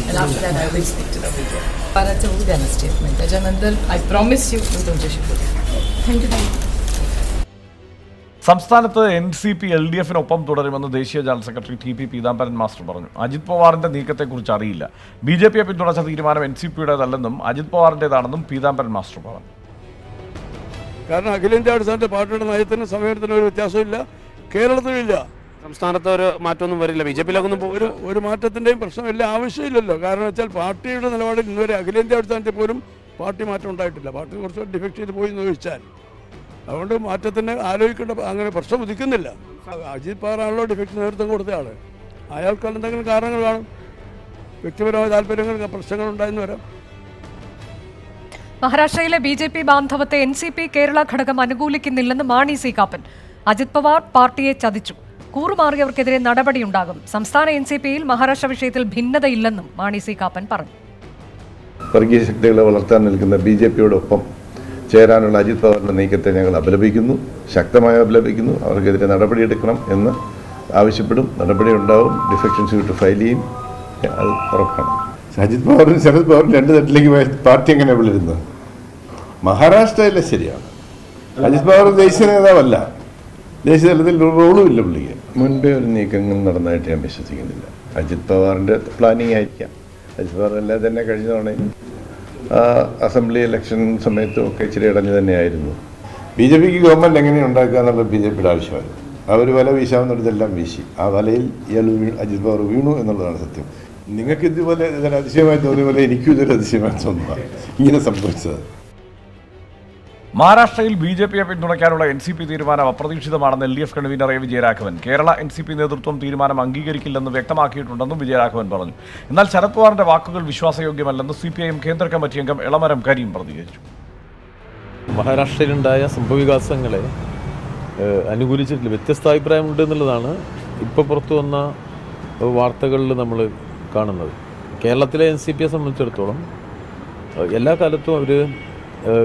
and after that I will speak to the media. Bharat will be a statement. Ajanandar, I promise you, thank you. സംസ്ഥാനത്ത് NCP LDF-നൊപ്പം തുടരുമെന്ന് ദേശീയ general secretary TP Peethambaran master പറഞ്ഞു. അജിത് പവാറിന്റെ നീക്കത്തെക്കുറിച്ച് അറിയില്ല. BJP-യെ പിന്തുണച്ച തീരുമാനം NCP-യുടേതല്ലെന്നും Ajith പവാറിന്റേതാണെന്നും Peethambaran master പറഞ്ഞു. കാരണം അഖിലേന്ത്യാ അടിസ്ഥാനത്തിൽ പാർട്ടിയുടെ നയത്തിന് സമയത്തിന് ഒരു വ്യത്യാസമില്ല, കേരളത്തിലില്ല. സംസ്ഥാനത്ത് ഒരു മാറ്റമൊന്നും വരില്ല, BJP-യിലൊന്നും ഒരു മാറ്റത്തിൻ്റെയും പ്രശ്നമില്ല, ആവശ്യമില്ലല്ലോ. കാരണം വെച്ചാൽ പാർട്ടിയുടെ നിലപാടിൽ ഇന്നുവരെ അഖിലേന്ത്യാ അടിസ്ഥാനത്തിൽ പോലും പാർട്ടി മാറ്റം ഉണ്ടായിട്ടില്ല. പാർട്ടി കുറച്ച് ഡിഫക്റ്റ് ചെയ്ത് പോയി എന്ന് ചോദിച്ചാൽ അതുകൊണ്ട് മാറ്റത്തിന് ആലോചിക്കേണ്ട അങ്ങനെ പ്രശ്നം ഉദിക്കുന്നില്ല. അജിത് പവാറാണല്ലോ ഡിഫക്റ്റ് നേതൃത്വം കൊടുത്ത ആൾ. അയാൾക്ക് എന്തെങ്കിലും കാരണങ്ങൾ കാണും, വ്യക്തിപരമായ താല്പര്യങ്ങൾ പ്രശ്നങ്ങൾ ഉണ്ടായെന്ന് വരാം. മഹാരാഷ്ട്രയിലെ BJP ബാന്ധവത്തെ NCP കേരള ഘടകം അനുകൂലിക്കുന്നില്ലെന്ന് മാണി സി കാപ്പൻ. അജിത് പവാർ പാർട്ടിയെ ചതിച്ചു, കൂറുമാറിയവർക്കെതിരെ നടപടിയുണ്ടാകും. സംസ്ഥാന NCP-യിൽ മഹാരാഷ്ട്ര വിഷയത്തിൽ ഭിന്നതയില്ലെന്നും മാണി സി കാപ്പൻ പറഞ്ഞു. വർഗീയ ശക്തികളെ വളർത്താൻ നിൽക്കുന്ന BJP-യോടൊപ്പം ചേരാനുള്ള അജിത് പവാറിന്റെ നീക്കത്തെ ഞങ്ങൾ അപലപിക്കുന്നു, ശക്തമായി അപലപിക്കുന്നു. അവർക്കെതിരെ നടപടിയെടുക്കണം എന്ന് ആവശ്യപ്പെടും. നടപടി ഉണ്ടാവും. ഡിഫെക്ഷൻ സ്യൂട്ട് ഫയൽ ചെയ്യും, അത് ഉറപ്പാണ്. അജിത് പവാറും ശരത് പവാറും രണ്ട് തട്ടിലേക്ക് പാർട്ടി എങ്ങനെ വിളിരുന്നത്? മഹാരാഷ്ട്രയിലെ ശരിയാണ്. അജിത് പവാർ ദേശീയ നേതാവല്ല, ദേശീയ തലത്തിൽ ഒരു റോളും ഇല്ല പുള്ളിക്ക്. മുൻപേ ഒരു നീക്കങ്ങൾ നടന്നതായിട്ട് ഞാൻ വിശ്വസിക്കുന്നില്ല. അജിത് പവാറിന്റെ പ്ലാനിങ് ആയിരിക്കാം. അജിത് പവാർ അല്ലാതെ തന്നെ കഴിഞ്ഞ തവണയും അസംബ്ലി ഇലക്ഷൻ സമയത്തും ഒക്കെ ഇച്ചിരി ഇടഞ്ഞു തന്നെയായിരുന്നു. BJP-ക്ക് ഗവൺമെൻറ് എങ്ങനെ ഉണ്ടാക്കുക എന്നുള്ളത് BJP-യുടെ ആവശ്യമായിരുന്നു. അവർ വല വീശാവുന്നിടത്തെല്ലാം വീശി. ആ വലയിൽ അജിത് പവാർ വീണു എന്നുള്ളതാണ് സത്യം. നിങ്ങൾക്ക് ഇതുപോലെ ഇതൊരു അതിശയമായി തോന്നിയ പോലെ എനിക്കും ഇതൊരു അതിശയമായി തോന്നുന്നതാണ് ഇങ്ങനെ സംഭവിച്ചത്. മഹാരാഷ്ട്രയിൽ BJP-യെ പിന്തുണയ്ക്കാനുള്ള NCP തീരുമാനം അപ്രതീക്ഷിതമാണെന്ന് LDF convener A. Vijayaraghavan. Kerala NCP നേതൃത്വം തീരുമാനം അംഗീകരിക്കില്ലെന്ന് വ്യക്തമാക്കിയിട്ടുണ്ടെന്നും വിജയരാഘവൻ പറഞ്ഞു. എന്നാൽ ശരത് പവാറിന്റെ വാക്കുകൾ വിശ്വാസയോഗ്യമല്ലെന്ന് CPIM കേന്ദ്ര കമ്മിറ്റി അംഗം എളമരം കരീം പ്രതികരിച്ചു. മഹാരാഷ്ട്രയിലുണ്ടായ സംഭവവികാസങ്ങളെ അനുകൂലിച്ചിട്ടില്ല, വ്യത്യസ്ത അഭിപ്രായമുണ്ട് എന്നുള്ളതാണ് ഇപ്പോൾ പുറത്തു വന്ന വാർത്തകളിൽ നമ്മൾ കാണുന്നത്. കേരളത്തിലെ NCP-യെ സംബന്ധിച്ചിടത്തോളം എല്ലാ കാലത്തും അവർ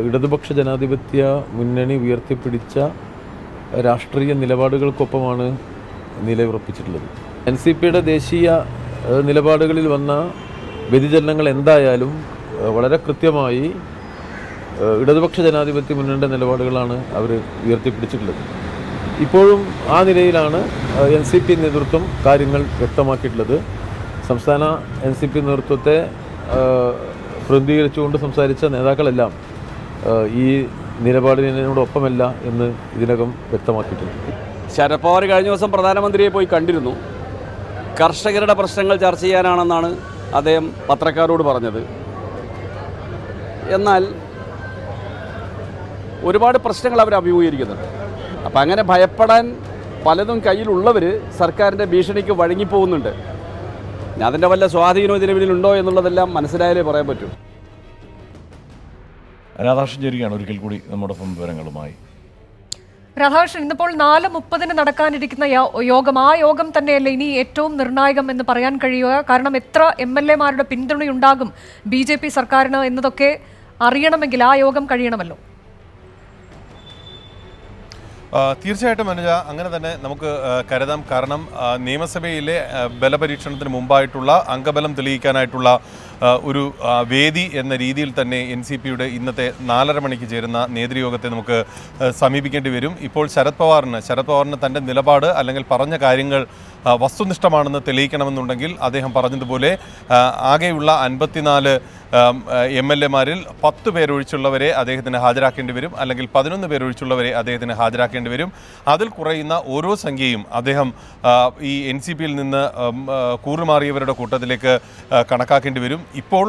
ഇടതുപക്ഷ ജനാധിപത്യ മുന്നണി ഉയർത്തിപ്പിടിച്ച രാഷ്ട്രീയ നിലപാടുകൾക്കൊപ്പമാണ് നിലയുറപ്പിച്ചിട്ടുള്ളത്. NCP-യുടെ ദേശീയ നിലപാടുകളിൽ വന്ന വ്യതിചലനങ്ങൾ എന്തായാലും വളരെ കൃത്യമായി ഇടതുപക്ഷ ജനാധിപത്യ മുന്നണിയുടെ നിലപാടുകളാണ് അവർ ഉയർത്തിപ്പിടിച്ചിട്ടുള്ളത്. ഇപ്പോഴും ആ നിലയിലാണ് NCP നേതൃത്വം കാര്യങ്ങൾ വ്യക്തമാക്കിയിട്ടുള്ളത്. സംസ്ഥാന NCP നേതൃത്വത്തെ പ്രതിനിധീകരിച്ചുകൊണ്ട് സംസാരിച്ച നേതാക്കളെല്ലാം ഈ നിലപാടിനോടൊപ്പമല്ല എന്ന് ഇതിനകം വ്യക്തമാക്കിയിട്ടുണ്ട്. ശരത് പവാർ കഴിഞ്ഞ ദിവസം പ്രധാനമന്ത്രിയെ പോയി കണ്ടിരുന്നു. കർഷകരുടെ പ്രശ്നങ്ങൾ ചർച്ച ചെയ്യാനാണെന്നാണ് അദ്ദേഹം പത്രക്കാരോട് പറഞ്ഞത്. എന്നാൽ ഒരുപാട് പ്രശ്നങ്ങൾ അവർ അഭിമുഖീകരിക്കുന്നുണ്ട്. അപ്പം അങ്ങനെ ഭയപ്പെടാൻ പലതും കയ്യിലുള്ളവർ സർക്കാരിൻ്റെ ഭീഷണിക്ക് വഴങ്ങിപ്പോകുന്നുണ്ട്. അതിൻ്റെ വല്ല സ്വാധീനവും ഇതിന് പിന്നിലുണ്ടോ എന്നുള്ളതെല്ലാം മനസ്സിലായാലേ പറയാൻ പറ്റൂ. രാധാകൃഷ്ണൻ ചേരുകയാണ് ഒരിക്കൽ കൂടി നമ്മോടൊപ്പം വിവരങ്ങളുമായി. രാധാകൃഷ്ണൻ, ഇന്നിപ്പോൾ 4:30 നടക്കാനിരിക്കുന്ന യോഗം, ആ യോഗം തന്നെയല്ലേ ഇനി ഏറ്റവും നിർണായകം എന്ന് പറയാൻ കഴിയുക? കാരണം എത്ര MLA-മാരുടെ പിന്തുണയുണ്ടാകും BJP സർക്കാരിന് എന്നതൊക്കെ അറിയണമെങ്കിൽ ആ യോഗം കഴിയണമല്ലോ. തീർച്ചയായിട്ടും അനുജ, അങ്ങനെ തന്നെ നമുക്ക് കരുതാം. കാരണം നിയമസഭയിലെ ബലപരീക്ഷണത്തിന് മുമ്പായിട്ടുള്ള അംഗബലം തെളിയിക്കാനായിട്ടുള്ള ഒരു വേദി എന്ന രീതിയിൽ തന്നെ NCP-യുടെ ഇന്നത്തെ 4:30 മണിക്ക് ചേരുന്ന നേതൃയോഗത്തെ നമുക്ക് സമീപിക്കേണ്ടി വരും. ഇപ്പോൾ ശരത് പവാറിന് തൻ്റെ നിലപാട് അല്ലെങ്കിൽ പറഞ്ഞ കാര്യങ്ങൾ വസ്തുനിഷ്ഠമാണെന്ന് തെളിയിക്കണമെന്നുണ്ടെങ്കിൽ അദ്ദേഹം പറഞ്ഞതുപോലെ ആകെയുള്ള 54 MLA-മാരിൽ 10 പേരൊഴിച്ചുള്ളവരെ അദ്ദേഹത്തിന് ഹാജരാക്കേണ്ടി വരും, അല്ലെങ്കിൽ 11 പേരൊഴിച്ചുള്ളവരെ അദ്ദേഹത്തിന് ഹാജരാക്കേണ്ടി വരും. അതിൽ കുറയുന്ന ഓരോ സംഖ്യയും അദ്ദേഹം ഈ NCP-യിൽ നിന്ന് കൂറുമാറിയവരുടെ കൂട്ടത്തിലേക്ക് കണക്കാക്കേണ്ടി വരും. ഇപ്പോൾ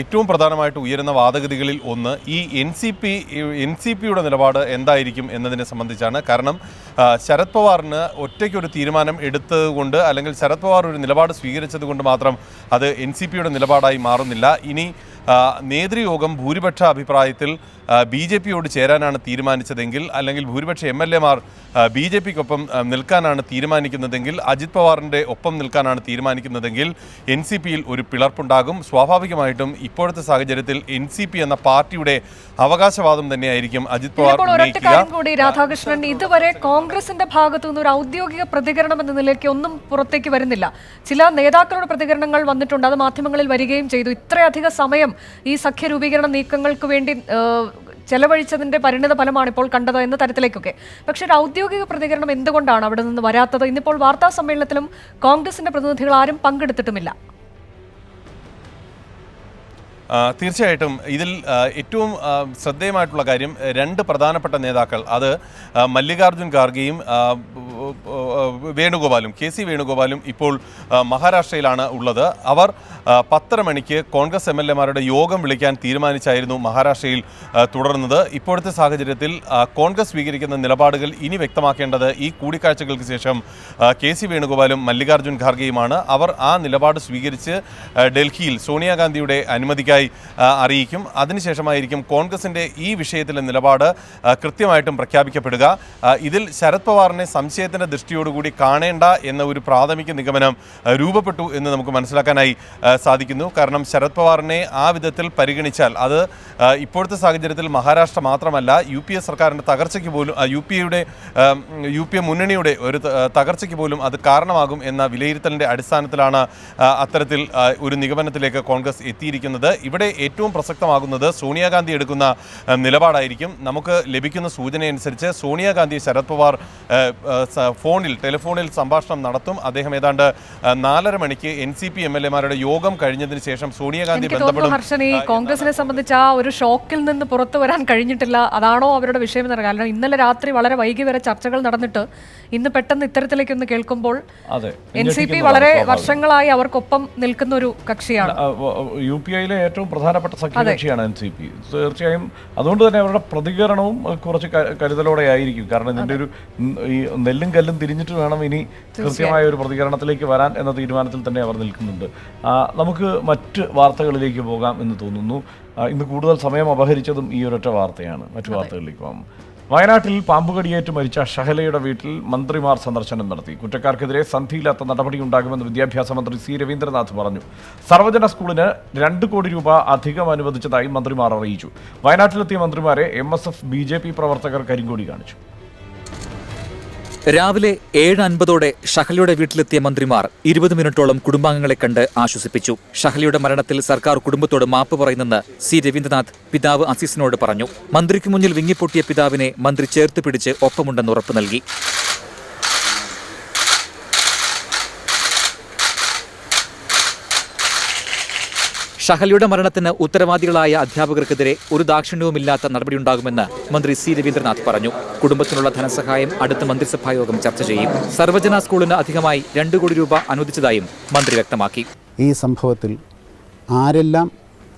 ഏറ്റവും പ്രധാനമായിട്ട് ഉയരുന്ന വാദഗതികളിൽ ഒന്ന് ഈ NCP-യുടെ നിലപാട് എന്തായിരിക്കും എന്നതിനെ സംബന്ധിച്ചാണ്. കാരണം ശരത് പവാറിന് ഒറ്റയ്ക്കൊരു തീരുമാനം എടുത്തതുകൊണ്ട് അല്ലെങ്കിൽ ശരത് പവാർ ഒരു നിലപാട് സ്വീകരിച്ചത് കൊണ്ട് മാത്രം അത് NCP-യുടെ നിലപാടായി മാറുന്നില്ല. ഇനി നേതൃയോഗം ഭൂരിപക്ഷ അഭിപ്രായത്തിൽ BJP-യോട് ചേരാനാണ് തീരുമാനിച്ചതെങ്കിൽ, അല്ലെങ്കിൽ ഭൂരിപക്ഷ MLA-മാർ BJP-ക്കൊപ്പം നിൽക്കാനാണ് തീരുമാനിക്കുന്നതെങ്കിൽ, അജിത് പവാറിൻ്റെ ഒപ്പം നിൽക്കാനാണ് തീരുമാനിക്കുന്നതെങ്കിൽ NCP-യിൽ ഒരു പിളർപ്പുണ്ടാകും. സ്വാഭാവികമായിട്ടും ഇപ്പോഴത്തെ സാഹചര്യത്തിൽ NCP എന്ന പാർട്ടിയുടെ അവകാശവാദം തന്നെയായിരിക്കും അജിത് പവാർ ഉന്നയിക്കുക. കൂടി രാധാകൃഷ്ണൻ, ഇതുവരെ കോൺഗ്രസിന്റെ ഭാഗത്തുനിന്ന് ഒരു ഔദ്യോഗിക പ്രതികരണം എന്ന നിലയ്ക്ക് ഒന്നും പുറത്തേക്ക് വരുന്നില്ല. ചില നേതാക്കളുടെ പ്രതികരണങ്ങൾ വന്നിട്ടുണ്ട്, അത് മാധ്യമങ്ങളിൽ വരികയും ചെയ്തു. ഇത്രയധികം സമയം ഈ സഖ്യ രൂപീകരണ നീക്കങ്ങൾക്ക് വേണ്ടി ചെലവഴിച്ചതിന്റെ പരിണിത ഫലമാണ് ഇപ്പോൾ കണ്ടത് എന്ന തരത്തിലേക്കൊക്കെ. പക്ഷേ ഒരു ഔദ്യോഗിക പ്രതികരണം എന്തുകൊണ്ടാണ് അവിടെ നിന്ന് വരാത്തത്? ഇന്നിപ്പോൾ വാർത്താ സമ്മേളനത്തിലും കോൺഗ്രസിന്റെ പ്രതിനിധികൾ ആരും പങ്കെടുത്തിട്ടുമില്ല. തീർച്ചയായിട്ടും ഇതിൽ ഏറ്റവും ശ്രദ്ധേയമായിട്ടുള്ള കാര്യം, രണ്ട് പ്രധാനപ്പെട്ട നേതാക്കൾ, അത് മല്ലികാർജ്ജുൻ ഖാർഗെയും വേണുഗോപാലും, KC വേണുഗോപാലും ഇപ്പോൾ മഹാരാഷ്ട്രയിലാണ് ഉള്ളത്. അവർ 10:30 മണിക്ക് കോൺഗ്രസ് MLA-മാരുടെ യോഗം വിളിക്കാൻ തീരുമാനിച്ചായിരുന്നു മഹാരാഷ്ട്രയിൽ തുടർന്നത്. ഇപ്പോഴത്തെ സാഹചര്യത്തിൽ കോൺഗ്രസ് സ്വീകരിക്കുന്ന നിലപാടുകൾ ഇനി വ്യക്തമാക്കേണ്ടത് ഈ കൂടിക്കാഴ്ചകൾക്ക് ശേഷം KC വേണുഗോപാലും മല്ലികാർജ്ജുൻ ഖാർഗെയുമാണ്. അവർ ആ നിലപാട് സ്വീകരിച്ച് ഡൽഹിയിൽ സോണിയാഗാന്ധിയുടെ അനുമതിക്കായി അറിയിക്കും. അതിനുശേഷമായിരിക്കും കോൺഗ്രസിൻ്റെ ഈ വിഷയത്തിലെ നിലപാട് കൃത്യമായിട്ടും പ്രഖ്യാപിക്കപ്പെടുക. ഇതിൽ ശരത് പവാറിനെ സംശയത്തിൻ്റെ ദൃഷ്ടിയോടുകൂടി കാണേണ്ട എന്ന ഒരു പ്രാഥമിക നിഗമനം രൂപപ്പെട്ടു എന്ന് നമുക്ക് മനസ്സിലാക്കാനായി സാധിക്കുന്നു. കാരണം ശരത് പവാറിനെ ആ വിധത്തിൽ പരിഗണിച്ചാൽ അത് ഇപ്പോഴത്തെ സാഹചര്യത്തിൽ മഹാരാഷ്ട്ര മാത്രമല്ല, UPA സർക്കാരിൻ്റെ തകർച്ചയ്ക്ക് പോലും, UPA മുന്നണിയുടെ ഒരു തകർച്ചയ്ക്ക് പോലും അത് കാരണമാകും എന്ന വിലയിരുത്തലിൻ്റെ അടിസ്ഥാനത്തിലാണ് അത്തരത്തിൽ ഒരു നിഗമനത്തിലേക്ക് കോൺഗ്രസ് എത്തിയിരിക്കുന്നത്. ഇവിടെ ഏറ്റവും പ്രസക്തമാകുന്നത് സോണിയാഗാന്ധി എടുക്കുന്ന നിലപാടായിരിക്കും. നമുക്ക് ലഭിക്കുന്ന സൂചനയനുസരിച്ച് സോണിയാഗാന്ധി ശരത് പവാർ ടെലിഫോണിൽ സംഭാഷണം നടത്തും. അദ്ദേഹം ഏതാണ്ട് 4:30 മണിക്ക് NCP MLA-മാരുടെ യോഗം കഴിഞ്ഞതിന് ശേഷം സോണിയാഗാന്ധി ബന്ധപ്പെടും. ഹർഷൻ, ഈ കോൺഗ്രസിനെ സംബന്ധിച്ച് ആ ഒരു ഷോക്കിൽ നിന്ന് പുറത്തു വരാൻ കഴിഞ്ഞിട്ടില്ല, അതാണോ അവരുടെ വിഷയം എന്ന് പറയാം. കാരണം ഇന്നലെ രാത്രി വളരെ വൈകി വരെ ചർച്ചകൾ നടന്നിട്ട് ഇന്ന് പെട്ടെന്ന് ഇത്തരത്തിലേക്കൊന്ന് കേൾക്കുമ്പോൾ NCP വളരെ വർഷങ്ങളായി അവർക്കൊപ്പം നിൽക്കുന്ന ഒരു കക്ഷിയാണ്. UPA-യിലെ ഏറ്റവും പ്രധാനപ്പെട്ട സഖ്യകക്ഷിയാണ് NCP. തീർച്ചയായും അതുകൊണ്ട് തന്നെ അവരുടെ പ്രതികരണവും കുറച്ച് കരുതലോടെ ആയിരിക്കും. കാരണം ഇതിൻ്റെ ഒരു ഈ നെല്ലും കല്ലും തിരിഞ്ഞിട്ട് വേണം ഇനി കൃത്യമായ ഒരു പ്രതികരണത്തിലേക്ക് വരാൻ എന്ന തീരുമാനത്തിൽ തന്നെ അവർ നിൽക്കുന്നുണ്ട്. നമുക്ക് മറ്റ് വാർത്തകളിലേക്ക് പോകാം എന്ന് തോന്നുന്നു. ഇന്ന് കൂടുതൽ സമയം അപഹരിച്ചതും ഈ ഒരൊറ്റ വാർത്തയാണ്. മറ്റു വാർത്തകളിലേക്ക് പോകാം. വയനാട്ടിൽ പാമ്പുകടിയേറ്റ് മരിച്ച ഷഹലയുടെ വീട്ടിൽ മന്ത്രിമാർ സന്ദർശനം നടത്തി. കുറ്റക്കാർക്കെതിരെ സന്ധിയില്ലാത്ത നടപടിയുണ്ടാകുമെന്ന് വിദ്യാഭ്യാസ മന്ത്രി C രവീന്ദ്രനാഥ് പറഞ്ഞു. സർവജന സ്കൂളിന് 2 കോടി രൂപ അധികം അനുവദിച്ചതായി മന്ത്രിമാർ അറിയിച്ചു. വയനാട്ടിലെത്തിയ മന്ത്രിമാരെ MSF BJP പ്രവർത്തകർ കരിങ്കൊടി കാണിച്ചു. രാവിലെ 7:50 ഷഹലയുടെ വീട്ടിലെത്തിയ മന്ത്രിമാർ 20 മിനിറ്റോളം കുടുംബാംഗങ്ങളെ കണ്ട് ആശ്വസിപ്പിച്ചു. ഷഹലയുടെ മരണത്തിൽ സർക്കാർ കുടുംബത്തോട് മാപ്പ് പറയുന്നെന്ന് C രവീന്ദ്രനാഥ് പിതാവ് അസീസിനോട് പറഞ്ഞു. മന്ത്രിക്ക് മുന്നിൽ വിങ്ങിപ്പൊട്ടിയ പിതാവിനെ മന്ത്രി ചേർത്ത് പിടിച്ച് ഒപ്പമുണ്ടെന്ന് ഉറപ്പു നൽകി. ഷഹലയുടെ മരണത്തിന് ഉത്തരവാദികളായ അധ്യാപകർക്കെതിരെ ഒരു ദാക്ഷിണ്യവുമില്ലാത്ത നടപടിയുണ്ടാകുമെന്ന് മന്ത്രി C രവീന്ദ്രനാഥ് പറഞ്ഞു. കുടുംബത്തിനുള്ള ധനസഹായം അടുത്ത മന്ത്രിസഭായോഗം ചർച്ച ചെയ്യും. സർവജന സ്കൂളിന് അധികമായി 2 കോടി രൂപ അനുവദിച്ചതായും മന്ത്രി വ്യക്തമാക്കി. ഈ സംഭവത്തിൽ ആരെല്ലാം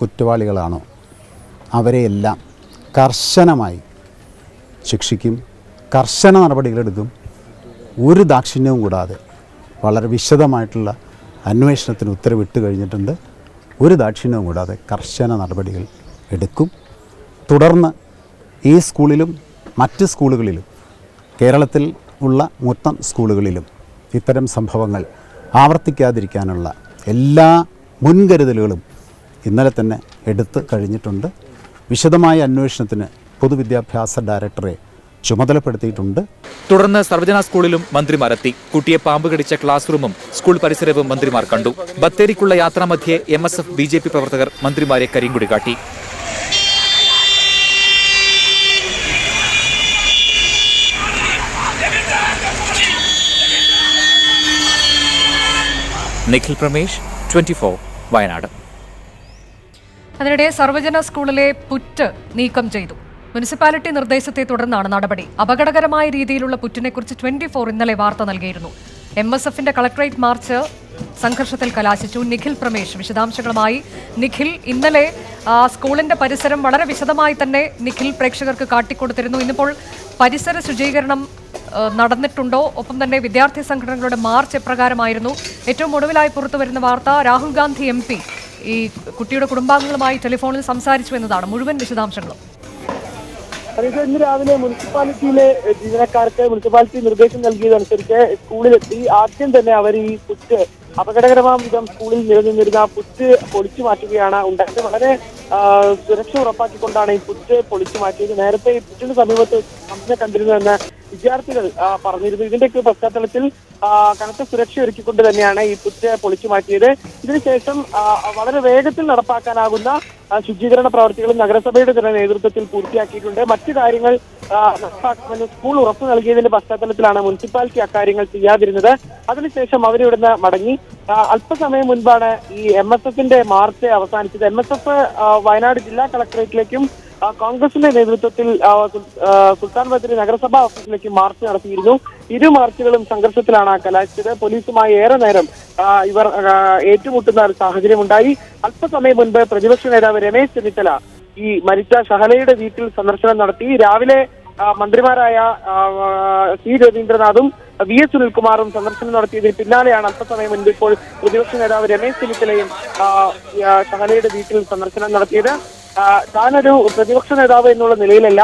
കുറ്റവാളികളാണോ അവരെയെല്ലാം കർശനമായി ശിക്ഷിക്കും, കർശന നടപടികളെടുക്കും. ഒരു ദാക്ഷിണ്യവും കൂടാതെ വളരെ വിശദമായിട്ടുള്ള അന്വേഷണത്തിന് ഉത്തരവിട്ട് കഴിഞ്ഞിട്ടുണ്ട്. ഒരു ദാക്ഷിണ്യവും കൂടാതെ കർശന നടപടികൾ എടുക്കും. തുടർന്ന് ഈ സ്കൂളിലും മറ്റ് സ്കൂളുകളിലും, കേരളത്തിൽ ഉള്ള മൊത്തം സ്കൂളുകളിലും ഇത്തരം സംഭവങ്ങൾ ആവർത്തിക്കാതിരിക്കാനുള്ള എല്ലാ മുൻകരുതലുകളും ഇന്നലെ തന്നെ എടുത്ത് കഴിഞ്ഞിട്ടുണ്ട്. വിശദമായ അന്വേഷണത്തിന് പൊതുവിദ്യാഭ്യാസ ഡയറക്ടറെ ചുമതലപ്പെടുത്തിയിട്ടുണ്ട്. തുടർന്ന് സർവജന സ്കൂളിലും മന്ത്രിമാരെത്തി. കുട്ടിയെ പാമ്പ് കടിച്ച ക്ലാസ് റൂമും സ്കൂൾ പരിസരവും മന്ത്രിമാർ കണ്ടു. ബത്തേരിക്കുള്ള യാത്രാമധ്യേ MSF BJP പ്രവർത്തകർ മന്ത്രിമാരെ കരിങ്കൊടി കാട്ടി. നിഖിൽ പ്രമേഷ്, 24 വയനാട്. അതിനിടെ സർവജന സ്കൂളിലെ പുറ്റ് നീക്കം ചെയ്തു. മുനിസിപ്പാലിറ്റി നിർദ്ദേശത്തെ തുടർന്നാണ് നടപടി. അപകടകരമായ രീതിയിലുള്ള പുറ്റിനെക്കുറിച്ച് 24 ഇന്നലെ വാർത്ത നൽകിയിരുന്നു. MSFന്റെ കളക്ടറേറ്റ് മാർച്ച് സംഘർഷത്തിൽ കലാശിച്ചു. നിഖിൽ പ്രമേഷ് വിശദാംശങ്ങളുമായി. നിഖിൽ, ഇന്നലെ സ്കൂളിന്റെ പരിസരം വളരെ വിശദമായി തന്നെ നിഖിൽ പ്രേക്ഷകർക്ക് കാട്ടിക്കൊടുത്തിരുന്നു. ഇന്നിപ്പോൾ പരിസര ശുചീകരണം നടന്നിട്ടുണ്ടോ? ഒപ്പം തന്നെ വിദ്യാർത്ഥി സംഘടനകളുടെ മാർച്ച് എപ്രകാരമായിരുന്നു? ഏറ്റവും ഒടുവിലായി പുറത്തുവരുന്ന വാർത്ത, രാഹുൽ ഗാന്ധി MP ഈ കുട്ടിയുടെ കുടുംബാംഗങ്ങളുമായി ടെലിഫോണിൽ സംസാരിച്ചു എന്നതാണ് മുഴുവൻ വിശദാംശങ്ങളും. ഇന്ന് രാവിലെ മുനിസിപ്പാലിറ്റിയിലെ ജീവനക്കാർക്ക് മുനിസിപ്പാലിറ്റി നിർദ്ദേശം നൽകിയതനുസരിച്ച് സ്കൂളിലെത്തി ആദ്യം തന്നെ അവർ ഈ പുറ്റ് അപകടകരമായ വിധം സ്കൂളിൽ നിലനിന്നിരുന്ന പുറ്റ് പൊളിച്ചു മാറ്റുകയാണ് ഉണ്ടായത്. വളരെ സുരക്ഷ ഉറപ്പാക്കിക്കൊണ്ടാണ് ഈ പുറ്റ് പൊളിച്ചു മാറ്റിയത്. നേരത്തെ ഈ പുറ്റിന് സമീപത്ത് അമ്മനെ കണ്ടിരുന്നുവെന്ന് വിദ്യാർത്ഥികൾ പറഞ്ഞിരുന്നു. ഇതിന്റെയൊക്കെ പശ്ചാത്തലത്തിൽ കനത്ത സുരക്ഷ ഒരുക്കിക്കൊണ്ട് തന്നെയാണ് ഈ പുറ്റ് പൊളിച്ചു മാറ്റിയത്. ഇതിനുശേഷം വളരെ വേഗത്തിൽ നടപ്പാക്കാനാകുന്ന ശുചീകരണ പ്രവർത്തികളും നഗരസഭയുടെ തന്നെ നേതൃത്വത്തിൽ പൂർത്തിയാക്കിയിട്ടുണ്ട്. മറ്റു കാര്യങ്ങൾ നടപ്പാക്കുമെന്ന് സ്കൂൾ ഉറപ്പു നൽകിയതിന്റെ പശ്ചാത്തലത്തിലാണ് മുനിസിപ്പാലിറ്റി അക്കാര്യങ്ങൾ ചെയ്യാതിരുന്നത്. അതിനുശേഷം അവരിവിടുന്ന് മടങ്ങി. അല്പസമയം മുൻപാണ് ഈ MSFന്റെ മാർച്ച് അവസാനിച്ചത്. MSF വയനാട് ജില്ലാ കളക്ടറേറ്റിലേക്കും കോൺഗ്രസിന്റെ നേതൃത്വത്തിൽ സുൽത്താൻ ബത്തേരി നഗരസഭാ ഓഫീസിലേക്ക് മാർച്ച് നടത്തിയിരുന്നു. ഇരു മാർച്ചുകളും സംഘർഷത്തിലാണ് കലാശിച്ചത്. പോലീസുമായി ഏറെ നേരം ഇവർ ഏറ്റുമുട്ടുന്ന ഒരു സാഹചര്യമുണ്ടായി. അല്പസമയം മുൻപ് പ്രതിപക്ഷ നേതാവ് രമേശ് ചെന്നിത്തല ഈ മരിച്ച ഷഹലയുടെ വീട്ടിൽ സന്ദർശനം നടത്തി. രാവിലെ മന്ത്രിമാരായ സി രവീന്ദ്രനാഥും VS സുനിൽകുമാറും സന്ദർശനം നടത്തിയതിന് പിന്നാലെയാണ് അല്പസമയം മുൻപ് ഇപ്പോൾ പ്രതിപക്ഷ നേതാവ് രമേശ് ചെന്നിത്തലയും ഷഹലയുടെ വീട്ടിൽ സന്ദർശനം നടത്തിയത്. താനൊരു പ്രതിപക്ഷ നേതാവ് എന്നുള്ള നിലയിലല്ല,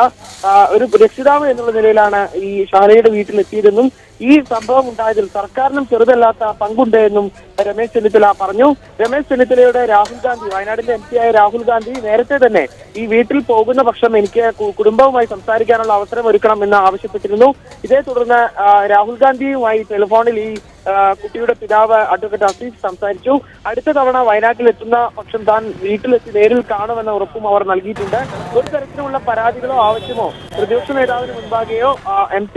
ഒരു രക്ഷിതാവ് എന്നുള്ള നിലയിലാണ് ഈ ഷഹലയുടെ വീട്ടിലെത്തിയതെന്നും ഈ സംഭവം ഉണ്ടായതിൽ സർക്കാരിനും ചെറുതല്ലാത്ത പങ്കുണ്ട് എന്നും രമേശ് ചെന്നിത്തല പറഞ്ഞു. രമേശ് ചെന്നിത്തലയുടെ രാഹുൽ ഗാന്ധി, വയനാടിന്റെ MP ആയ രാഹുൽ ഗാന്ധി നേരത്തെ തന്നെ ഈ വീട്ടിൽ പോകുന്ന പക്ഷം എനിക്ക് കുടുംബവുമായി സംസാരിക്കാനുള്ള അവസരം ഒരുക്കണം എന്ന് ആവശ്യപ്പെട്ടിരുന്നു. ഇതേ തുടർന്ന് രാഹുൽ ഗാന്ധിയുമായി ടെലിഫോണിൽ ഈ കുട്ടിയുടെ പിതാവ് അഡ്വക്കേറ്റ് അസീസ് സംസാരിച്ചു. അടുത്ത തവണ വയനാട്ടിൽ എത്തുന്ന പക്ഷം താൻ വീട്ടിലെത്തി നേരിൽ കാണുമെന്ന ഉറപ്പും അവർ നൽകിയിട്ടുണ്ട്. ഒരു തരത്തിലുള്ള പരാതികളോ ആവശ്യമോ പ്രതിപക്ഷ നേതാവിന് മുൻപാകെയോ MP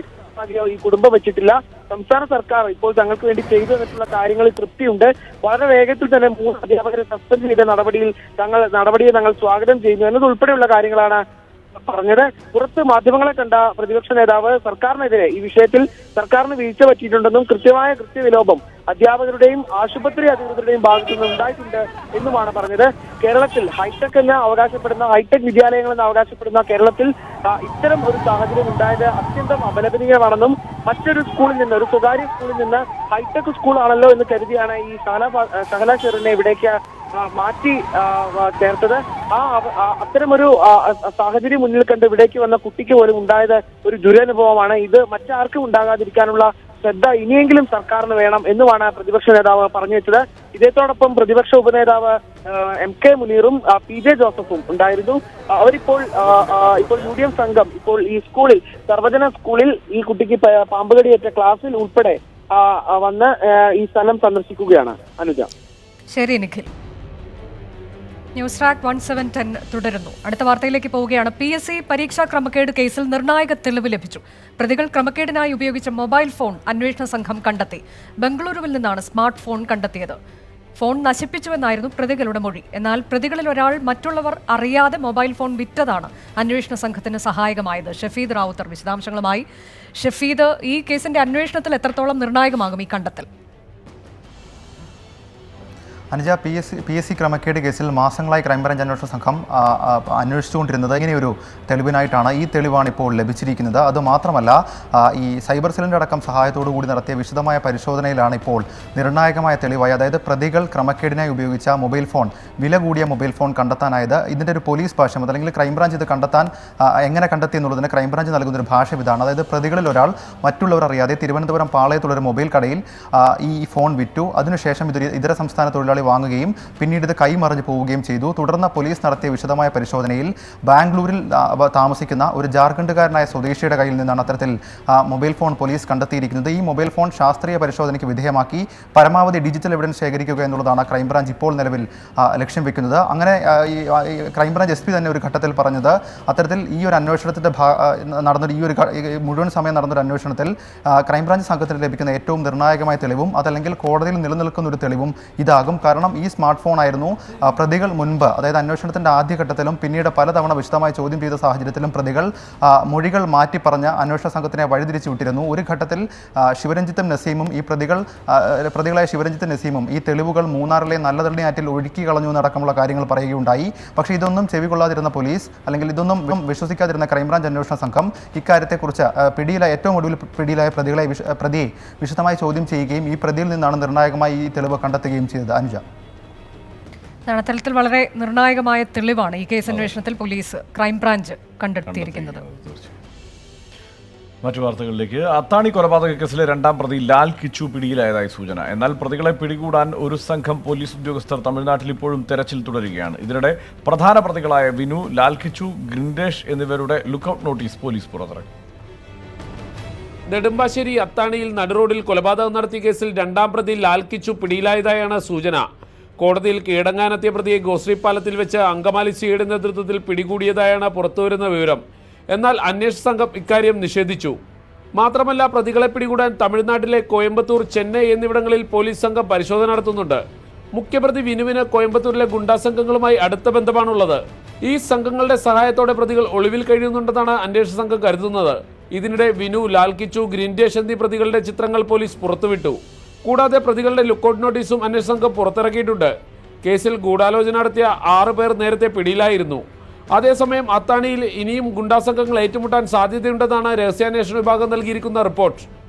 ഈ കുടുംബം വെച്ചിട്ടില്ല. സംസ്ഥാന സർക്കാർ ഇപ്പോൾ തങ്ങൾക്ക് വേണ്ടി ചെയ്തു തന്നിട്ടുള്ള കാര്യങ്ങളിൽ തൃപ്തിയുണ്ട്. വളരെ വേഗത്തിൽ തന്നെ 3 അധ്യാപകരെ സസ്പെൻഡ് ചെയ്ത നടപടിയെ തങ്ങൾ സ്വാഗതം ചെയ്യുന്നു എന്നതുൾപ്പെടെയുള്ള കാര്യങ്ങളാണ് പറഞ്ഞത്. പുറത്ത് മാധ്യമങ്ങളെ കണ്ട പ്രതിപക്ഷ നേതാവ് സർക്കാരിനെതിരെ ഈ വിഷയത്തിൽ സർക്കാരിന് വീഴ്ച പറ്റിയിട്ടുണ്ടെന്നും കൃത്യമായ കൃത്യവിലോപം അധ്യാപകരുടെയും ആശുപത്രി അധികൃതരുടെയും ഭാഗത്തു നിന്ന് ഉണ്ടായിട്ടുണ്ട് എന്നുമാണ് പറഞ്ഞത്. കേരളത്തിൽ ഹൈടെക് എന്ന് അവകാശപ്പെടുന്ന ഹൈടെക് വിദ്യാലയങ്ങൾ എന്ന് അവകാശപ്പെടുന്ന കേരളത്തിൽ ഇത്തരം ഒരു സാഹചര്യം ഉണ്ടായത് അത്യന്തം അപലപനീയമാണെന്നും മറ്റൊരു സ്കൂളിൽ നിന്ന്, ഒരു സ്വകാര്യ സ്കൂളിൽ നിന്ന് ഹൈടെക് സ്കൂളാണല്ലോ എന്ന് കരുതിയാണ് ഈ ഷഹല ഷെറിനെ ഇവിടേക്ക് മാറ്റി ചേർത്തത്. അത്തരമൊരു സാഹചര്യം മുന്നിൽ കണ്ട് ഇവിടേക്ക് വന്ന കുട്ടിക്ക് പോലും ഉണ്ടായത് ഒരു ദുരനുഭവമാണ്. ഇത് മറ്റാർക്കും ഉണ്ടാകാതിരിക്കാനുള്ള ശ്രദ്ധ ഇനിയെങ്കിലും സർക്കാരിന് വേണം എന്നുമാണ് പ്രതിപക്ഷ നേതാവ് പറഞ്ഞു വെച്ചത്. ഇതേത്തോടൊപ്പം പ്രതിപക്ഷ ഉപനേതാവ് MK മുനീറും PJ ജോസഫും ഉണ്ടായിരുന്നു. അവരിപ്പോൾ UDF സംഘം ഇപ്പോൾ ഈ സ്കൂളിൽ, സർവജന സ്കൂളിൽ ഈ കുട്ടിക്ക് പാമ്പുകടിയേറ്റ ക്ലാസ്സിൽ ഉൾപ്പെടെ വന്ന് ഈ സ്ഥലം സന്ദർശിക്കുകയാണ്. അനുജ. ശരി നിഖിൽ. ന്യൂസ് ട്രാക്ക് 1710 തുടരുന്നു. അടുത്ത വാർത്തയിലേക്ക് പോവുകയാണ്. PSC പരീക്ഷാ ക്രമക്കേട് കേസിൽ നിർണായക തെളിവ് ലഭിച്ചു. പ്രതികൾ ക്രമക്കേടിനായി ഉപയോഗിച്ച മൊബൈൽ ഫോൺ അന്വേഷണ സംഘം കണ്ടെത്തി. ബംഗളൂരുവിൽ നിന്നാണ് സ്മാർട്ട് ഫോൺ കണ്ടെത്തിയത്. ഫോൺ നശിപ്പിച്ചുവെന്നായിരുന്നു പ്രതികളുടെ മൊഴി. എന്നാൽ പ്രതികളിൽ ഒരാൾ മറ്റുള്ളവർ അറിയാതെ മൊബൈൽ ഫോൺ വിറ്റതാണ് അന്വേഷണ സംഘത്തിന് സഹായകമായത്. ഷഫീദ് റാവുത്തർ വിശദാംശങ്ങളുമായി. ഷഫീദ്, ഈ കേസിന്റെ അന്വേഷണത്തിൽ എത്രത്തോളം നിർണായകമാകും ഈ കണ്ടെത്തൽ? അനുജ, PSC ക്രമക്കേട് കേസിൽ മാസങ്ങളായി ക്രൈംബ്രാഞ്ച് അന്വേഷണ സംഘം അന്വേഷിച്ചുകൊണ്ടിരുന്നത് ഇങ്ങനെയൊരു തെളിവിനായിട്ടാണ്. ഈ തെളിവാണ് ഇപ്പോൾ ലഭിച്ചിരിക്കുന്നത്. അതുമാത്രമല്ല, ഈ സൈബർ സെല്ലിൻ്റെ അടക്കം സഹായത്തോടു കൂടി നടത്തിയ വിശദമായ പരിശോധനയിലാണ് ഇപ്പോൾ നിർണായകമായ തെളിവായി, അതായത് പ്രതികൾ ക്രമക്കേടിനായി ഉപയോഗിച്ച മൊബൈൽ ഫോൺ, വില കൂടിയ മൊബൈൽ ഫോൺ കണ്ടെത്താനായത്. ഇതിൻ്റെ ഒരു പോലീസ് ഭാഷ്യം, അല്ലെങ്കിൽ ക്രൈംബ്രാഞ്ച് ഇത് കണ്ടെത്താൻ എങ്ങനെ കണ്ടെത്തി എന്നുള്ളതിന് ക്രൈംബ്രാഞ്ച് നൽകുന്നൊരു ഭാഷ്യം ഇതാണ്. അതായത് പ്രതികളിൽ ഒരാൾ മറ്റുള്ളവർ അറിയാതെ തിരുവനന്തപുരം പാളയത്തുള്ളൊരു മൊബൈൽ കടയിൽ ഈ ഫോൺ വിറ്റു. അതിനുശേഷം ഇതര സംസ്ഥാന തൊഴിലാളി വാങ്ങുകയും പിന്നീട് ഇത് കൈമറിഞ്ഞു പോവുകയും ചെയ്തു. തുടർന്ന് പോലീസ് നടത്തിയ വിശദമായ പരിശോധനയിൽ ബാംഗ്ലൂരിൽ താമസിക്കുന്ന ഒരു ജാർഖണ്ഡുകാരനായ സ്വദേശിയുടെ കയ്യിൽ നിന്നാണ് അത്തരത്തിൽ മൊബൈൽ ഫോൺ പോലീസ് കണ്ടെത്തിയിരിക്കുന്നത്. ഈ മൊബൈൽ ഫോൺ ശാസ്ത്രീയ പരിശോധനയ്ക്ക് വിധേയമാക്കി പരമാവധി ഡിജിറ്റൽ എവിഡൻസ് ശേഖരിക്കുക എന്നുള്ളതാണ് ക്രൈംബ്രാഞ്ച് ഇപ്പോൾ നിലവിൽ ലക്ഷ്യം വെക്കുന്നത്. അങ്ങനെ ക്രൈംബ്രാഞ്ച് SP തന്നെ ഒരു ഘട്ടത്തിൽ പറഞ്ഞത്, അത്തരത്തിൽ ഈ ഒരു അന്വേഷണത്തിൻ്റെ മുഴുവൻ സമയം നടന്നൊരു അന്വേഷണത്തിൽ ക്രൈംബ്രാഞ്ച് സംഘത്തിന് ലഭിക്കുന്ന ഏറ്റവും നിർണായകമായ തെളിവും അതല്ലെങ്കിൽ കോടതിയിൽ നിലനിൽക്കുന്ന ഒരു തെളിവും ഇതാകും. കാരണം ഈ സ്മാർട്ട് ഫോൺ ആയിരുന്നു പ്രതികൾ മുൻപ്, അതായത് അന്വേഷണത്തിൻ്റെ ആദ്യഘട്ടത്തിലും പിന്നീട് പലതവണ വിശദമായി ചോദ്യം ചെയ്ത സാഹചര്യത്തിലും പ്രതികൾ മൊഴികൾ മാറ്റി പറഞ്ഞ് അന്വേഷണ സംഘത്തിനെ വഴിതിരിച്ചു വിട്ടിരുന്നു. ഒരു ഘട്ടത്തിൽ ശിവരഞ്ജിത്തും നസീമും പ്രതികളായ ശിവരഞ്ജിത്തും നസീമും ഈ തെളിവുകൾ മൂന്നാറിലെ നല്ലതള്ളിയാറ്റിൽ ഒഴുക്കി കളഞ്ഞു എന്നടക്കമുള്ള കാര്യങ്ങൾ പറയുകയുണ്ടായി. പക്ഷേ ഇതൊന്നും ചെവികൊള്ളാതിരുന്ന പോലീസ്, അല്ലെങ്കിൽ ഇതൊന്നും വിശ്വസിക്കാതിരുന്ന ക്രൈംബ്രാഞ്ച് അന്വേഷണ സംഘം ഇക്കാര്യത്തെക്കുറിച്ച് ഏറ്റവും ഒടുവിൽ പിടിയിലായ പ്രതിയെ വിശദമായി ചോദ്യം ചെയ്യുകയും ഈ പ്രതിയിൽ നിന്നാണ് നിർണായകമായി ഈ തെളിവ് കണ്ടെത്തുകയും ചെയ്തത്. അനുജ. അത്തരത്തിൽ വളരെ നിർണായകമായ തെളിവാണ് ഈ കേസ് അന്വേഷണത്തിൽ പോലീസ് ക്രൈംബ്രാഞ്ച് കണ്ടെത്തിയിരിക്കുന്നത്. മറ്റു വാർത്തകളിലേക്ക്. അത്താണി കൊലപാതക കേസിലെ രണ്ടാം പ്രതി ലാൽ കിച്ചു പിടിയിലായതായി സൂചന. എന്നാൽ പ്രതികളെ പിടികൂടാൻ ഒരു സംഘം പോലീസ് ഉദ്യോഗസ്ഥർ തമിഴ്നാട്ടിൽ ഇപ്പോഴും തെരച്ചിൽ തുടരുകയാണ്. ഇതിനിടെ പ്രധാന പ്രതികളായ വിനു, ലാൽ കിച്ചു, ഗ്രിൻഡേഷ് എന്നിവരുടെ ലുക്കൌട്ട് നോട്ടീസ് പോലീസ് പുറത്തിറക്കി. നെടുമ്പാശ്ശേരി അത്താണിയിൽ നടുറോഡിൽ കൊലപാതകം നടത്തിയ കേസിൽ രണ്ടാം പ്രതി ലാൽ കിച്ചു പിടിയിലായതായാണ് സൂചന. കോടതിയിൽ കീഴടങ്ങാനെത്തിയ പ്രതിയെ ഗോശ്രീ പാലത്തിൽ വെച്ച് അങ്കമാലി സിയുടെ നേതൃത്വത്തിൽ പിടികൂടിയതായാണ് പുറത്തുവരുന്ന വിവരം. എന്നാൽ അന്വേഷണ സംഘം ഇക്കാര്യം നിഷേധിച്ചു. മാത്രമല്ല, പ്രതികളെ പിടികൂടാൻ തമിഴ്നാട്ടിലെ കോയമ്പത്തൂർ, ചെന്നൈ എന്നിവിടങ്ങളിൽ പോലീസ് സംഘം പരിശോധന നടത്തുന്നുണ്ട്. മുഖ്യപ്രതി വിനുവിന് കോയമ്പത്തൂരിലെ ഗുണ്ടാ സംഘങ്ങളുമായി അടുത്ത ബന്ധമാണുള്ളത്. ഈ സംഘങ്ങളുടെ സഹായത്തോടെ പ്രതികൾ ഒളിവിൽ കഴിയുന്നുണ്ടെന്നാണ് അന്വേഷണ സംഘം കരുതുന്നത്. ഇതിനിടെ വിനു, ലാൽ കിച്ചു, ഗ്രീൻഡേഷ് എന്നീ പ്രതികളുടെ ചിത്രങ്ങൾ പോലീസ് പുറത്തുവിട്ടു. കൂടാതെ പ്രതികളുടെ ലുക്കൌട്ട് നോട്ടീസും അന്വേഷണ സംഘം പുറത്തിറക്കിയിട്ടുണ്ട്. കേസിൽ ഗൂഢാലോചന നടത്തിയ 6 പേർ നേരത്തെ പിടിയിലായിരുന്നു. അതേസമയം അത്താണിയിൽ ഇനിയും ഗുണ്ടാസംഘങ്ങൾ ഏറ്റുമുട്ടാൻ സാധ്യതയുണ്ടെന്നാണ് രഹസ്യാന്വേഷണ വിഭാഗം നൽകിയിരിക്കുന്ന റിപ്പോർട്ട്.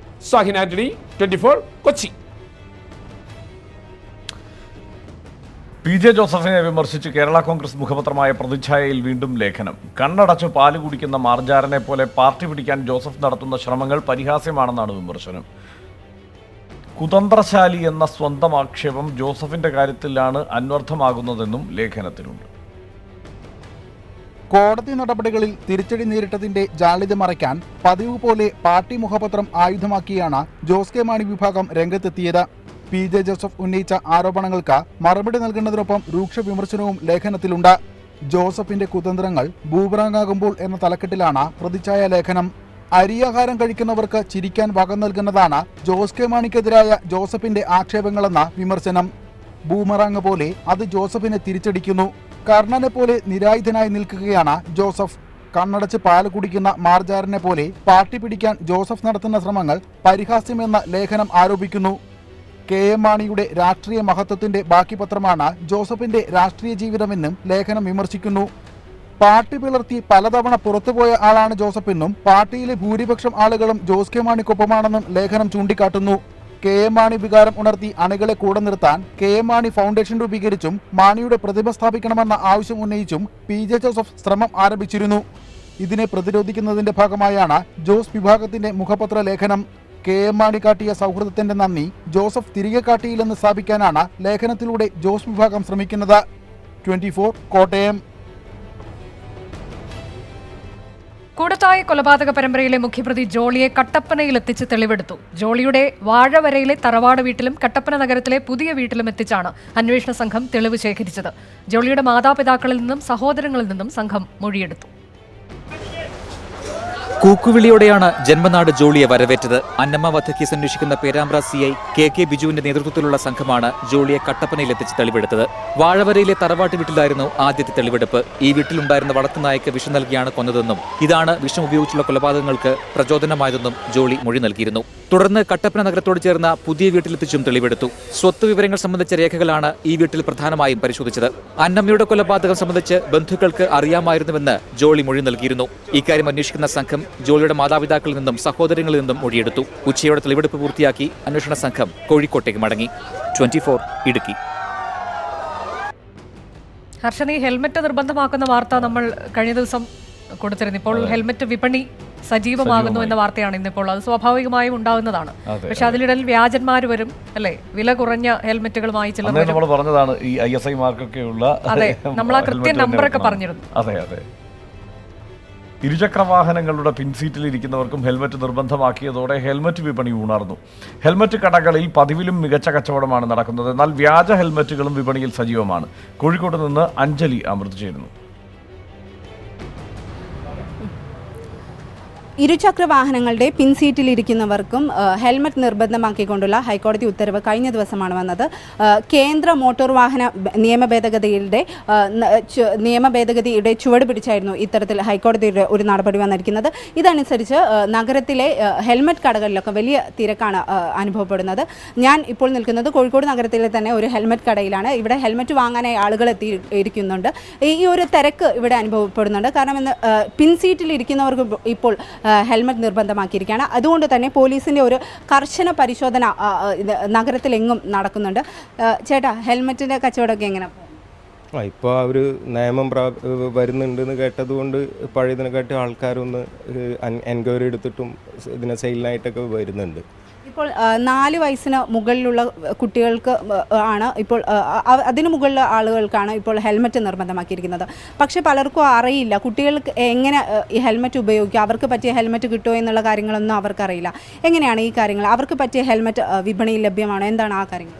സാഹിൻ ആന്റണി, 24, കൊച്ചി. PJ ജോസഫിനെ വിമർശിച്ച് കേരള കോൺഗ്രസ് മുഖപത്രമായ പ്രതിച്ഛായയിൽ വീണ്ടും ലേഖനം. കണ്ണടച്ച് പാല് കുടിക്കുന്ന മാർജാരനെ പോലെ പാർട്ടി പിടിക്കാൻ ജോസഫ് നടത്തുന്ന ശ്രമങ്ങൾ പരിഹാസ്യമാണെന്നാണ് വിമർശനം. കുതന്ത്രശാലി എന്ന സ്വന്തം ആക്ഷേപം ജോസഫിന്റെ കാര്യത്തിലാണ് അന്വർത്ഥമാകുന്നതെന്നും ലേഖനത്തിലുണ്ട്. കോടതി നടപടികളിൽ തിരിച്ചടി നേരിട്ടതിന്റെ ജാള്യത മറയ്ക്കാൻ പതിവ് പോലെ പാർട്ടി മുഖപത്രം ആയുധമാക്കിയാണ് ജോസ് കെ മാണി വിഭാഗം രംഗത്തെത്തിയത്. PJ ജോസഫ് ഉന്നയിച്ച ആരോപണങ്ങൾക്ക് മറുപടി നൽകുന്നതിനൊപ്പം രൂക്ഷ വിമർശനവും ലേഖനത്തിലുണ്ട്. ജോസഫിന്റെ കുതന്ത്രങ്ങൾ ബൂമറാങ്ങാകുമ്പോൾ എന്ന തലക്കെട്ടിലാണ് പ്രതിച്ഛായ ലേഖനം. അരിയാഹാരം കഴിക്കുന്നവർക്ക് ചിരിക്കാൻ വക നൽകുന്നതാണ് ജോസ് കെ മാണിക്കെതിരായ ജോസഫിന്റെ ആക്ഷേപങ്ങളെന്ന വിമർശനം. ബൂമറാങ് പോലെ അത് ജോസഫിനെ തിരിച്ചടിക്കുന്നു. കർണനെ പോലെ നിരായുധനായി നിൽക്കുകയാണ് ജോസഫ്. കണ്ണടച്ച് പാല് കുടിക്കുന്ന മാർജാരനെ പോലെ പാർട്ടി പിടിക്കാൻ ജോസഫ് നടത്തുന്ന ശ്രമങ്ങൾ പരിഹാസ്യമെന്ന ലേഖനം ആരോപിക്കുന്നു. KM മാണിയുടെ രാഷ്ട്രീയ മഹത്വത്തിന്റെ ബാക്കി പത്രമാണ് ജോസഫിന്റെ രാഷ്ട്രീയ ജീവിതമെന്നും ലേഖനം വിമർശിക്കുന്നു. പാർട്ടി പിളർത്തി പലതവണ പുറത്തുപോയ ആളാണ് ജോസഫെന്നും പാർട്ടിയിലെ ഭൂരിപക്ഷം ആളുകളും ജോസ് കെ മാണിക്കൊപ്പമാണെന്നും ലേഖനം ചൂണ്ടിക്കാട്ടുന്നു. KM മാണി വികാരം ഉണർത്തി അണികളെ കൂടെ നിർത്താൻ KM മാണി ഫൗണ്ടേഷൻ രൂപീകരിച്ചും മാണിയുടെ പ്രതിഭ സ്ഥാപിക്കണമെന്ന ആവശ്യം ഉന്നയിച്ചും PJ ജോസഫ് ശ്രമം ആരംഭിച്ചിരുന്നു. ഇതിനെ പ്രതിരോധിക്കുന്നതിന്റെ ഭാഗമായാണ് ജോസ് വിഭാഗത്തിന്റെ മുഖപത്ര ലേഖനം. KM മാണി കാട്ടിയ സൗഹൃദത്തിന്റെ നന്ദി ജോസഫ് തിരികെ കാട്ടിയില്ലെന്ന് സ്ഥാപിക്കാനാണ് ലേഖനത്തിലൂടെ ജോസ് വിഭാഗം ശ്രമിക്കുന്നത്. 24, കോട്ടയം. കൂടത്തായി കൊലപാതക പരമ്പരയിലെ മുഖ്യപ്രതി ജോളിയെ കട്ടപ്പനയിൽ എത്തിച്ച് തെളിവെടുത്തു. ജോളിയുടെ വാഴവരയിലെ തറവാട് വീട്ടിലും കട്ടപ്പന നഗരത്തിലെ പുതിയ വീട്ടിലും എത്തിച്ചാണ് അന്വേഷണ സംഘം തെളിവ് ശേഖരിച്ചത്. ജോളിയുടെ മാതാപിതാക്കളിൽ നിന്നും സഹോദരങ്ങളിൽ നിന്നും സംഘം മൊഴിയെടുത്തു. കൂക്കുവിളിയോടെയാണ് ജന്മനാട് ജോളിയെ വരവേറ്റത്. അന്നമ്മ വധക്കേസ് അന്വേഷിക്കുന്ന പേരാമ്പ്ര CI KK ബിജുവിന്റെ നേതൃത്വത്തിലുള്ള സംഘമാണ് ജോളിയെ കട്ടപ്പനയിലെത്തിച്ച് തെളിവെടുത്തത്. വാഴവരയിലെ തറവാട്ട് വീട്ടിലായിരുന്നു ആദ്യത്തെ തെളിവെടുപ്പ്. ഈ വീട്ടിലുണ്ടായിരുന്ന വളർത്തുനായ്ക്ക് വിഷം നൽകിയാണ് കൊന്നതെന്നും ഇതാണ് വിഷം ഉപയോഗിച്ചുള്ള കൊലപാതകങ്ങൾക്ക് പ്രചോദനമായതെന്നും ജോളി മൊഴി നൽകിയിരുന്നു. തുടർന്ന് കട്ടപ്പന നഗരത്തോട് ചേർന്ന പുതിയ വീട്ടിലെത്തിച്ചും തെളിവെടുത്തു. സ്വത്ത് വിവരങ്ങൾ സംബന്ധിച്ച രേഖകളാണ് ഈ വീട്ടിൽ പ്രധാനമായും പരിശോധിച്ചത്. അന്നമ്മയുടെ കൊലപാതകം സംബന്ധിച്ച് ബന്ധുക്കൾക്ക് അറിയാമായിരുന്നുവെന്ന് ജോളി മൊഴി നൽകിയിരുന്നു. ഇക്കാര്യം അന്വേഷിക്കുന്ന സംഘം ജോളിയുടെ മാതാപിതാക്കളിൽ നിന്നും സഹോദരങ്ങളിൽ നിന്നും മൊഴിയെടുത്തു. ഉച്ചയോടെ തെളിവെടുപ്പ് പൂർത്തിയാക്കി അന്വേഷണ സംഘം കോഴിക്കോട്ടേക്ക് മടങ്ങി. 24, ഇടുക്കി. ഹർഷൻ, ഈ ഹെൽമെറ്റ് നിർബന്ധമാക്കുന്ന വാർത്ത നമ്മൾ കഴിഞ്ഞ ദിവസം കൊടുത്തിരുന്നു. ഇപ്പോൾ ഹെൽമെറ്റ് വിപണി സജീവമാകുന്നു എന്ന വാർത്തയാണ് ഇന്നിപ്പോൾ. അത് സ്വാഭാവികമായും ഉണ്ടാകുന്നതാണ്. പക്ഷെ അതിലിടയിൽ വ്യാജന്മാർ വരും, അല്ലേ? വില കുറഞ്ഞ ഹെൽമെറ്റുകളുമായി ചിലർ നമ്മൾ പറഞ്ഞതാണ് ഈ ISI മാർക്കൊക്കെയുള്ള. അതെ, നമ്മൾ ആ കൃത്യ നമ്പറൊക്കെ പറഞ്ഞിരുന്നു. അതെ അതെ. ഇരുചക്ര വാഹനങ്ങളുടെ പിൻസീറ്റിൽ ഇരിക്കുന്നവർക്കും ഹെൽമറ്റ് നിർബന്ധമാക്കിയതോടെ ഹെൽമറ്റ് വിപണി ഉണർന്നു. ഹെൽമറ്റ് കടകളിൽ പതിവിലും മികച്ച കച്ചവടമാണ് നടക്കുന്നത്. എന്നാൽ വ്യാജ ഹെൽമറ്റുകളും വിപണിയിൽ സജീവമാണ്. കോഴിക്കോട് നിന്ന് അഞ്ജലി അമൃത് ചേരുന്നു. ഇരുചക്ര വാഹനങ്ങളുടെ പിൻസീറ്റിലിരിക്കുന്നവർക്കും ഹെൽമറ്റ് നിർബന്ധമാക്കിക്കൊണ്ടുള്ള ഹൈക്കോടതി ഉത്തരവ് കഴിഞ്ഞ ദിവസമാണ് വന്നത്. കേന്ദ്ര മോട്ടോർ വാഹന നിയമഭേദഗതിയുടെ ചുവട് പിടിച്ചായിരുന്നു ഇത്തരത്തിൽ ഹൈക്കോടതിയുടെ ഒരു നടപടി വന്നിരിക്കുന്നത്. ഇതനുസരിച്ച് നഗരത്തിലെ ഹെൽമറ്റ് കടകളിലൊക്കെ വലിയ തിരക്കാണ് അനുഭവപ്പെടുന്നത്. ഞാൻ ഇപ്പോൾ നിൽക്കുന്നത് കോഴിക്കോട് നഗരത്തിലെ തന്നെ ഒരു ഹെൽമറ്റ് കടയിലാണ്. ഇവിടെ ഹെൽമറ്റ് വാങ്ങാനായി ആളുകൾ എത്തിയിരിക്കുന്നുണ്ട്. ഈ ഒരു തിരക്ക് ഇവിടെ അനുഭവപ്പെടുന്നുണ്ട്. കാരണം ഇന്ന് പിൻസീറ്റിലിരിക്കുന്നവർക്ക് ഇപ്പോൾ ഹെൽമറ്റ് നിർബന്ധമാക്കിയിരിക്കുകയാണ്. അതുകൊണ്ട് തന്നെ പോലീസിൻ്റെ ഒരു കർശന പരിശോധന നഗരത്തിലെങ്ങും നടക്കുന്നുണ്ട്. ചേട്ടാ, ഹെൽമറ്റിൻ്റെ കച്ചവടമൊക്കെ എങ്ങനെ? ഇപ്പോൾ അവർ നിയമം വരുന്നുണ്ടെന്ന് കേട്ടതുകൊണ്ട് പഴയതിനെക്കാട്ടി ആൾക്കാരൊന്ന് എൻക്വയറി എടുത്തിട്ടും ഇതിനെ സെയിലിനായിട്ടൊക്കെ വരുന്നുണ്ട്. ഇപ്പോൾ 4 വയസ്സിന് മുകളിലുള്ള കുട്ടികൾക്ക് ആണ് ഇപ്പോൾ അതിന് മുകളിലുള്ള ആളുകൾക്കാണ് ഇപ്പോൾ ഹെൽമറ്റ് നിർബന്ധമാക്കിയിരിക്കുന്നത്. പക്ഷേ പലർക്കും അറിയില്ല കുട്ടികൾക്ക് എങ്ങനെ ഈ ഹെൽമറ്റ് ഉപയോഗിക്കുക, അവർക്ക് പറ്റിയ ഹെൽമറ്റ് കിട്ടുമോ എന്നുള്ള കാര്യങ്ങളൊന്നും അവർക്കറിയില്ല. എങ്ങനെയാണ് ഈ കാര്യങ്ങൾ, അവർക്ക് പറ്റിയ ഹെൽമറ്റ് വിപണിയിൽ ലഭ്യമാണോ, എന്താണ് ആ കാര്യങ്ങൾ?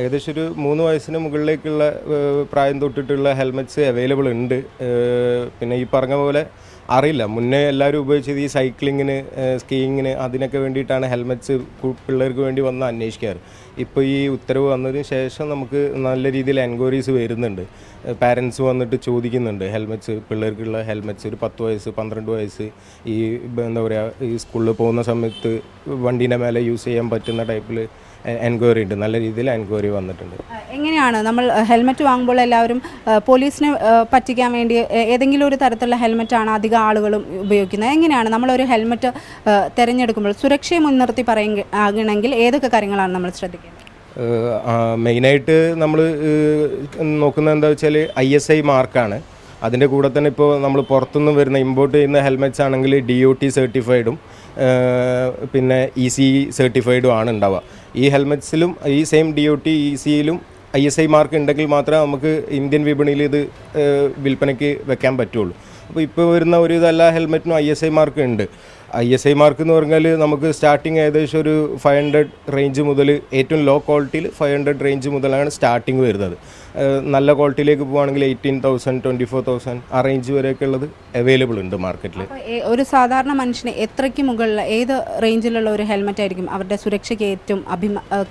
ഏകദേശം ഒരു 3 വയസ്സിന് മുകളിലേക്കുള്ള പ്രായം തൊട്ടിട്ടുള്ള ഹെൽമെറ്റ്സ് അവൈലബിൾ ഉണ്ട്. പിന്നെ ഈ പറഞ്ഞ പോലെ അറിയില്ല, മുന്നേ എല്ലാവരും ഉപയോഗിച്ചത് ഈ സൈക്ലിങ്ങിന്, സ്കീയിങ്ങിന് അതിനൊക്കെ വേണ്ടിയിട്ടാണ് ഹെൽമെറ്റ്സ് പിള്ളേർക്ക് വേണ്ടി വന്ന് അന്വേഷിക്കാറ്. ഇപ്പോൾ ഈ ഉത്തരവ് വന്നതിന് ശേഷം നമുക്ക് നല്ല രീതിയിൽ എൻക്വയറീസ് വരുന്നുണ്ട്. പാരൻസ് വന്നിട്ട് ചോദിക്കുന്നുണ്ട് ഹെൽമെറ്റ്സ്, പിള്ളേർക്കുള്ള ഹെൽമെറ്റ്സ് ഒരു 10 വയസ്സ് 12 വയസ്സ് ഈ എന്താ പറയുക ഈ സ്കൂളിൽ പോകുന്ന സമയത്ത് വണ്ടീൻ്റെ മേലെ യൂസ് ചെയ്യാൻ പറ്റുന്ന ടൈപ്പിൽ എൻക്വയറി ഉണ്ട്. നല്ല രീതിയിൽ എൻക്വയറി വന്നിട്ടുണ്ട്. എങ്ങനെയാണ് നമ്മൾ ഹെൽമറ്റ് വാങ്ങുമ്പോൾ എല്ലാവരും പോലീസിനെ പറ്റിക്കാൻ വേണ്ടി ഏതെങ്കിലും ഒരു തരത്തിലുള്ള ഹെൽമറ്റാണ് അധികം ആളുകളും ഉപയോഗിക്കുന്നത്. എങ്ങനെയാണ് നമ്മളൊരു ഹെൽമറ്റ് തിരഞ്ഞെടുക്കുമ്പോൾ സുരക്ഷയെ മുൻനിർത്തി പറയുകയാണെങ്കിൽ ഏതൊക്കെ കാര്യങ്ങളാണ് നമ്മൾ ശ്രദ്ധിക്കുന്നത്? മെയിനായിട്ട് നമ്മൾ നോക്കുന്നത് എന്താ വെച്ചാൽ ISI മാർക്കാണ്. അതിൻ്റെ കൂടെ തന്നെ ഇപ്പോൾ നമ്മൾ പുറത്തുനിന്ന് വരുന്ന ഇമ്പോർട്ട് ചെയ്യുന്ന ഹെൽമെറ്റ്സ് ആണെങ്കിൽ DOT സർട്ടിഫൈഡും പിന്നെ ECE സർട്ടിഫൈഡും ആണ് ഉണ്ടാവുക. ഈ ഹെൽമെറ്റ്സിലും ഈ സെയിം DOT ECEയിലും ISI മാർക്ക് ഉണ്ടെങ്കിൽ മാത്രമേ നമുക്ക് ഇന്ത്യൻ വിപണിയിൽ ഇത് വിൽപ്പനയ്ക്ക് വെക്കാൻ പറ്റുള്ളൂ. അപ്പോൾ ഇപ്പോൾ വരുന്ന ഒരു ഇതെല്ലാ ഹെൽമെറ്റിനും ISI മാർക്ക് ഉണ്ട്. ISI മാർക്ക് എന്ന് പറഞ്ഞാൽ നമുക്ക് സ്റ്റാർട്ടിങ് ഏകദേശം ഒരു 500 റേഞ്ച് മുതൽ, ഏറ്റവും ലോ ക്വാളിറ്റിയിൽ 500 റേഞ്ച് മുതലാണ് സ്റ്റാർട്ടിങ് വരുന്നത്. നല്ല ക്വാളിറ്റിയിലേക്ക് പോകുകയാണെങ്കിൽ 18,000 24,000 ആ റേഞ്ച് വരെയൊക്കെ ഉള്ളത് അവൈലബിൾ ഉണ്ട് മാർക്കറ്റിൽ. ഒരു സാധാരണ മനുഷ്യന് എത്രയ്ക്ക് മുകളിൽ ഏത് റേഞ്ചിലുള്ള ഒരു ഹെൽമെറ്റ് ആയിരിക്കും അവരുടെ സുരക്ഷയ്ക്ക് ഏറ്റവും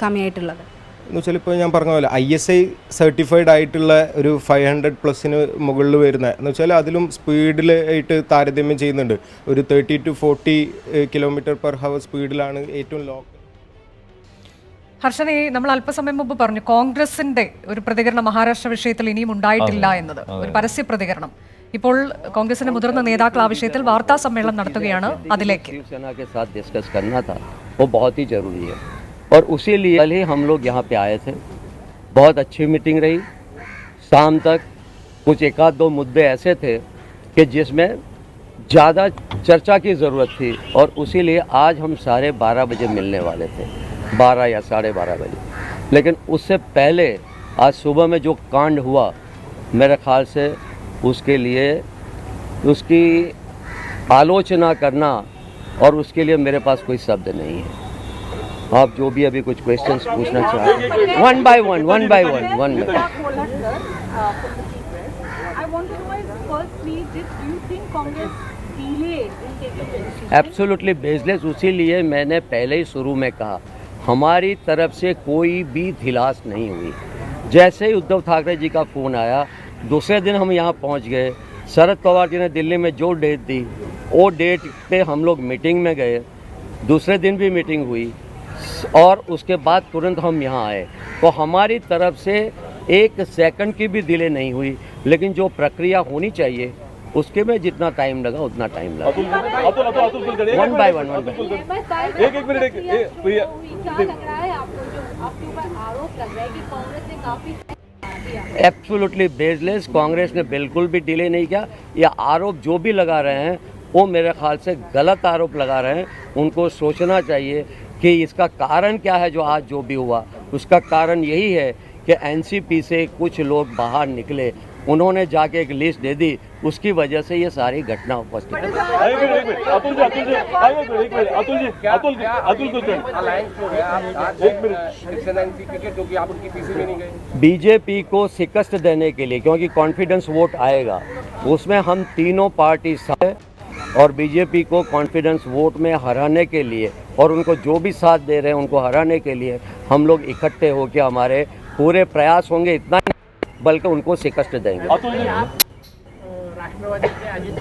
കമ്മിയായിട്ടുള്ളത്? എന്ന് വെച്ചാൽ ഇപ്പോൾ ഞാൻ പറഞ്ഞ പോലെ ISI സർട്ടിഫൈഡ് ആയിട്ടുള്ള ഒരു 500+ മുകളിൽ വരുന്ന എന്ന് വെച്ചാൽ അതിലും സ്പീഡിലായിട്ട് താരതമ്യം ചെയ്യുന്നുണ്ട്. ഒരു 30 to 40 km/h സ്പീഡിലാണ് ഏറ്റവും ലോ. ഹർഷനെ, നമ്മൾ അല്പസമയം മുമ്പ് പറഞ്ഞു കോൺഗ്രസിന്റെ ഒരു പ്രതികരണം മഹാരാഷ്ട്ര വിഷയത്തിൽ ഇനിയും ഉണ്ടായിട്ടില്ല എന്നത്, ഒരു പരസ്യ പ്രതികരണം. ഇപ്പോൾ കോൺഗ്രസിന്റെ മുതിർന്ന നേതാക്കൾ ആ വിഷയത്തിൽ വാർത്താ സമ്മേളനം നടത്തുകയാണ്. അതിലേക്ക് और उसी लिए कल ही हम लोग यहाँ पे आए थे. बहुत अच्छी मीटिंग रही. शाम तक कुछ 1-2 मुद्दे ऐसे थे कि जिसमें ज़्यादा चर्चा की ज़रूरत थी और उसी लिए आज हम 12:30 बजे मिलने वाले थे, 12 या 12:30 बजे. लेकिन उससे पहले आज सुबह में जो कांड हुआ, मेरे ख्याल से उसके लिए उसकी आलोचना करना और उसके लिए मेरे पास कोई शब्द नहीं है. आप जो भी अभी कुछ क्वेश्चंस पूछना चाहते हैं, one by one. Absolutely baseless. इसीलिए मैंने पहले ही शुरू में कहा हमारी तरफ से कोई भी ढिलास नहीं हुई. जैसे ही उद्धव ठाकरे जी का फ़ोन आया, दूसरे दिन हम यहाँ पहुँच गए. शरद पवार जी ने दिल्ली में जो डेट दी, वो डेट पे हम लोग मीटिंग में गए. दूसरे दिन भी मीटिंग हुई और उसके बाद तुरंत हम यहाँ आए. तो हमारी तरफ से 1 सेकंड की भी डिले नहीं हुई. लेकिन जो प्रक्रिया होनी चाहिए उसके में जितना टाइम लगा उतना टाइम लगा. One by one. Absolutely baseless. Congress ने बिल्कुल भी डिले नहीं किया. या आरोप जो भी लगा रहे हैं वो मेरे ख्याल से गलत आरोप लगा रहे हैं. उनको सोचना चाहिए कि इसका कारण क्या है. जो आज जो भी हुआ उसका कारण यही है कि एनसीपी से कुछ लोग बाहर निकले, उन्होंने जाके एक लिस्ट दे दी, उसकी वजह से ये सारी घटना उपस्थित है. बीजेपी को शिकस्त देने के लिए, क्योंकि कॉन्फिडेंस वोट आएगा, उसमें हम तीनों पार्टी और बीजेपी को कॉन्फिडेंस वोट में हराने के लिए और उनको जो भी साथ दे रहे हैं उनको हराने के लिए हम लोग इकट्ठे होकर हमारे पूरे प्रयास होंगे. इतना बल्कि उनको शिकस्त देंगे. राष्ट्रवादी के अजित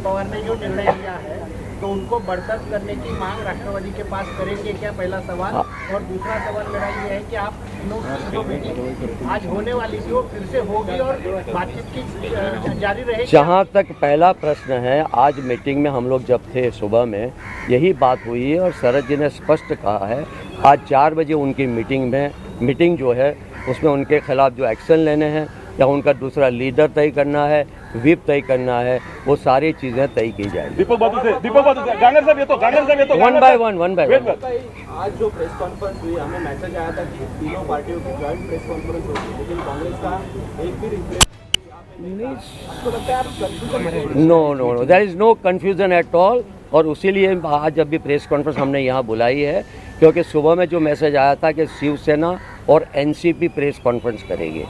पवार ने जो निर्णय लिया है तो उनको बर्खास्त करने की मांग राष्ट्रवादी के पास करेंगे क्या, पहला सवाल. और दूसरा सवाल मेरा ये है कि आप तीनों की जो मीटिंग आज होने वाली थी वो फिर से होगी और बातचीत की जारी रहेगी. जहाँ तक पहला प्रश्न है, आज मीटिंग में हम लोग जब थे सुबह में यही बात हुई है और शरद जी ने स्पष्ट कहा है आज 4 बजे उनकी मीटिंग जो है उसमें उनके खिलाफ जो एक्शन लेने हैं या उनका दूसरा लीडर तय करना है, विप तय करना है, वो सारी चीज़ें तय की जाएंगी। One by one. आज जो प्रेस कॉन्फ्रेंस हुई, हमें मैसेज आया था कि तीनों पार्टियों की जॉइंट प्रेस कॉन्फ्रेंस होगी, लेकिन कांग्रेस का एक भी reply no, there is no confusion at all. और उसीलिए आज जब भी प्रेस कॉन्फ्रेंस हमने यहाँ बुलाई है, क्योंकि सुबह में जो मैसेज आया था कि शिवसेना और एनसीपी प्रेस कॉन्फ्रेंस करेगी,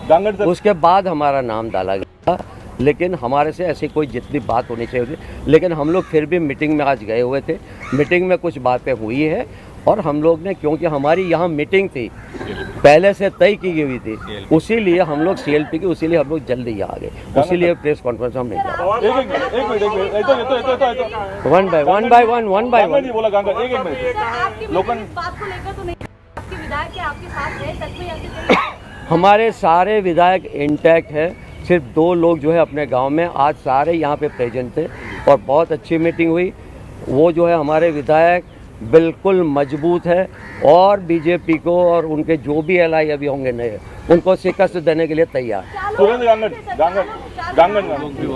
उसके बाद हमारा नाम डाला गया। लेकिन हमारे से ऐसी कोई जितनी बात होनी चाहिए, लेकिन हम लोग फिर भी मीटिंग में आज गए हुए थे। मीटिंग में कुछ बातें हुई है और हम लोग ने, क्योंकि हमारी यहाँ मीटिंग थी पहले से तय की हुई थी, उसीलिए हम लोग CLP की, उसीलिए हम लोग जल्दी यहाँ आ गए, उसीलिए प्रेस कॉन्फ्रेंस हम नहीं जा रहे। One by one. हमारे सारे विधायक इंटैक्ट है, सिर्फ 2 लोग जो है अपने गांव में, आज सारे यहाँ पे प्रेजेंट थे और बहुत अच्छी मीटिंग हुई। वो जो है हमारे विधायक बिल्कुल मजबूत है और बीजेपी को और उनके जो भी एलआई अभी होंगे नए, उनको शिकस्त देने के लिए तैयार।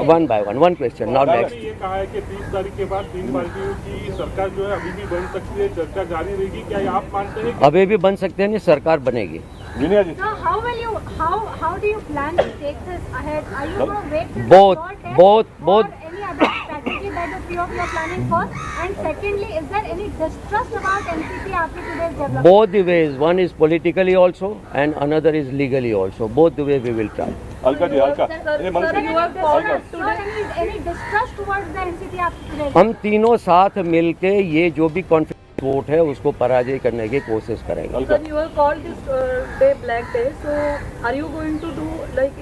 One by one question now next. ये कहा है कि 30 तारीख के बाद 3 पार्टियों की सरकार जो है अभी भी बन सकती है, चर्चा जारी रहेगी, क्या आप मानते हैं? अभी भी बन सकते हैं, नहीं सरकार बनेगी। Both Both the ways. One is politically also and another is legally also. Both the way we will try. हम तीनों साथ मिलके ये जो भी कॉन्फ्लिक्ट वोट है उसको पराजय करने की कोशिश करेंगे। Sir, you have called this day black day. So, are you going to do like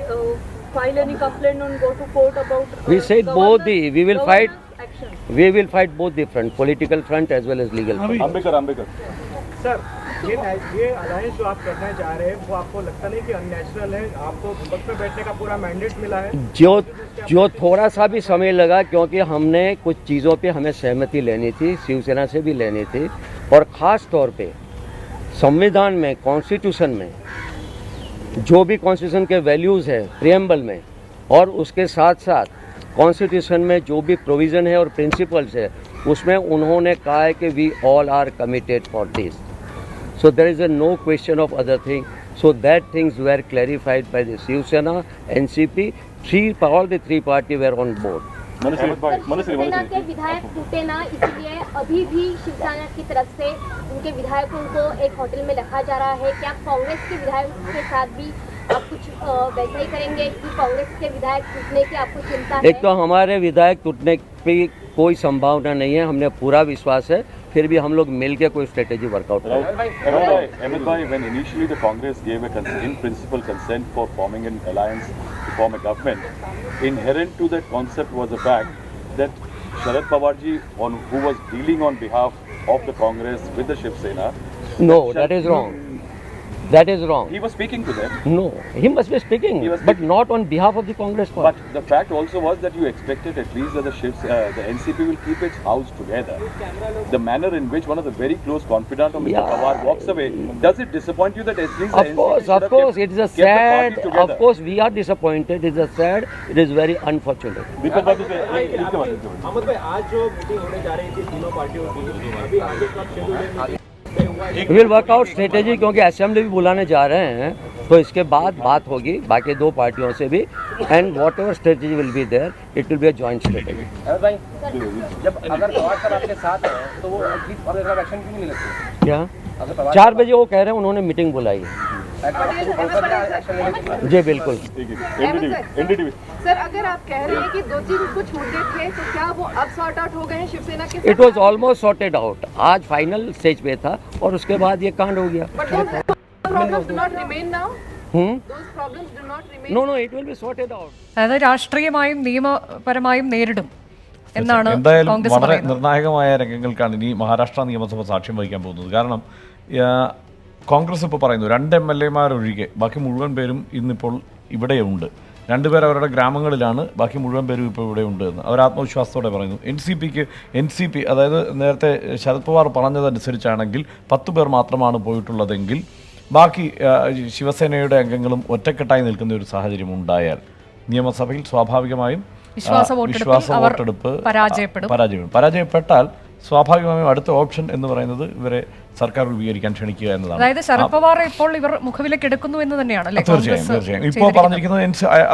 file any complaint and go to court about? We said both the. We will fight. Action. We will fight both the front, political front as well as legal front. Ambekar sir, ये alliance जो आप करना चाह रहे हैं, वो आपको लगता नहीं कि अननेचुरल है? आपको विपक्ष में बैठने का पूरा मैंडेट मिला है। जो थोड़ा सा भी समय लगा, क्योंकि हमने कुछ चीज़ों पे हमें सहमति लेनी थी, शिवसेना से भी लेनी थी, और ख़ास तौर पे संविधान में, कॉन्स्टिट्यूशन में जो भी कॉन्स्टिट्यूशन के वैल्यूज़ है प्रियम्बल में, और उसके साथ साथ कॉन्स्टिट्यूशन में जो भी प्रोविज़न है और प्रिंसिपल्स है, उसमें उन्होंने कहा है कि we all are committed for this. So there is no question of other thing. So that things were clarified by the Shiv Sena, NCP, all the 3 party were on board. Shiv Sena के विधायक टूटे ना, इसलिए अभी भी शिवसेना की तरफ से उनके विधायकों को एक होटल में रखा जा रहा है। क्या कांग्रेस के विधायकों के साथ भी आप कुछ वैसा ही करेंगे कि कांग्रेस के विधायक टूटने की आपको चिंता है? एक तो हमारे विधायक टूटने की कोई संभावना नहीं है, हमने पूरा विश्वास है, फिर भी हम लोग मिल के कोई स्ट्रेटेजी वर्कआउट करेंगे। Ahmed bhai, when initially the Congress gave a in principle consent for forming an alliance to form a government, inherent to that concept was the fact that Sharad Pawar ji, who was dealing on behalf of the Congress with the Shiv Sena. No, that is wrong. That is wrong. He was speaking to them. No, he must be speaking, but not on behalf of the Congress party. But the fact also was that you expected at least that the NCP will keep its house together. The manner in which one of the very close confidant of Mr. Pawar walks away, does it disappoint you that at least the NCP of course, it is a sad. Of course, we are disappointed. It is a sad. It is very unfortunate. Ahmad भाई, आज जो meeting होने जा रही थी तीनों पार्टियों की, अभी आगे कब शेड्यूल है? विल वर्कआउट स्ट्रेटेजी, क्योंकि असेंबली भी बुलाने जा रहे हैं, तो इसके बाद बात होगी बाकी 2 पार्टियों से भी, and whatever strategy will be there, it will be a joint strategy. भाई, जब अगर पवार सर आपके साथ हैं तो वो एक्शन क्यों नहीं लेते? क्या 4 बजे वो कह रहे हैं, उन्होंने मीटिंग बुलाई है। जी बिल्कुल। सर, अगर आप कह रहे हैं कि 2-3 कुछ मुद्दे थे, तो क्या वो अब सॉर्ट आउट हो गए हैं शिवसेना के? It was almost sorted out, आज फाइनल स्टेज पे था और उसके बाद ये कांड हो गया। No, it will be sorted out. അതായത് രാഷ്ട്രീയമായും നിയമപരമായും നേരിടും എന്നാണ് എന്തായാലും കോൺഗ്രസ് വളരെ പറയുന്നത്. നിർണായകമായ രംഗങ്ങൾക്കാണ് ഇനി മഹാരാഷ്ട്ര നിയമസഭ സാക്ഷ്യം വഹിക്കാൻ പോകുന്നത്. കാരണം കോൺഗ്രസ് ഇപ്പോൾ പറയുന്നു 2 MLA ഒഴികെ ബാക്കി മുഴുവൻ പേരും ഇന്നിപ്പോൾ ഇവിടെയുണ്ട്. 2 പേർ അവരുടെ ഗ്രാമങ്ങളിലാണ്, ബാക്കി മുഴുവൻ പേരും ഇപ്പോൾ ഇവിടെ ഉണ്ട് എന്ന് അവർ ആത്മവിശ്വാസത്തോടെ പറയുന്നു. NCP അതായത് നേരത്തെ ശരത് പവാർ പറഞ്ഞതനുസരിച്ചാണെങ്കിൽ 10 പേർ മാത്രമാണ് പോയിട്ടുള്ളതെങ്കിൽ ബാക്കി ശിവസേനയുടെ അംഗങ്ങളും ഒറ്റക്കെട്ടായി നിൽക്കുന്ന ഒരു സാഹചര്യം ഉണ്ടായാൽ നിയമസഭയിൽ സ്വാഭാവികമായും വിശ്വാസ വോട്ടെടുപ്പ് പരാജയപ്പെട്ടാൽ സ്വാഭാവികമായും അടുത്ത ഓപ്ഷൻ എന്ന് പറയുന്നത് ഇവരെ സർക്കാർ രൂപീകരിക്കാൻ ക്ഷണിക്കുക എന്നതാണ്. അതായത് ശരത് പവാർ ഇപ്പോൾ ഇവർ മുഖവിലേക്ക് എടുക്കുന്നു എന്ന് തന്നെയാണ്. തീർച്ചയായും ഇപ്പോൾ പറഞ്ഞിരിക്കുന്നത്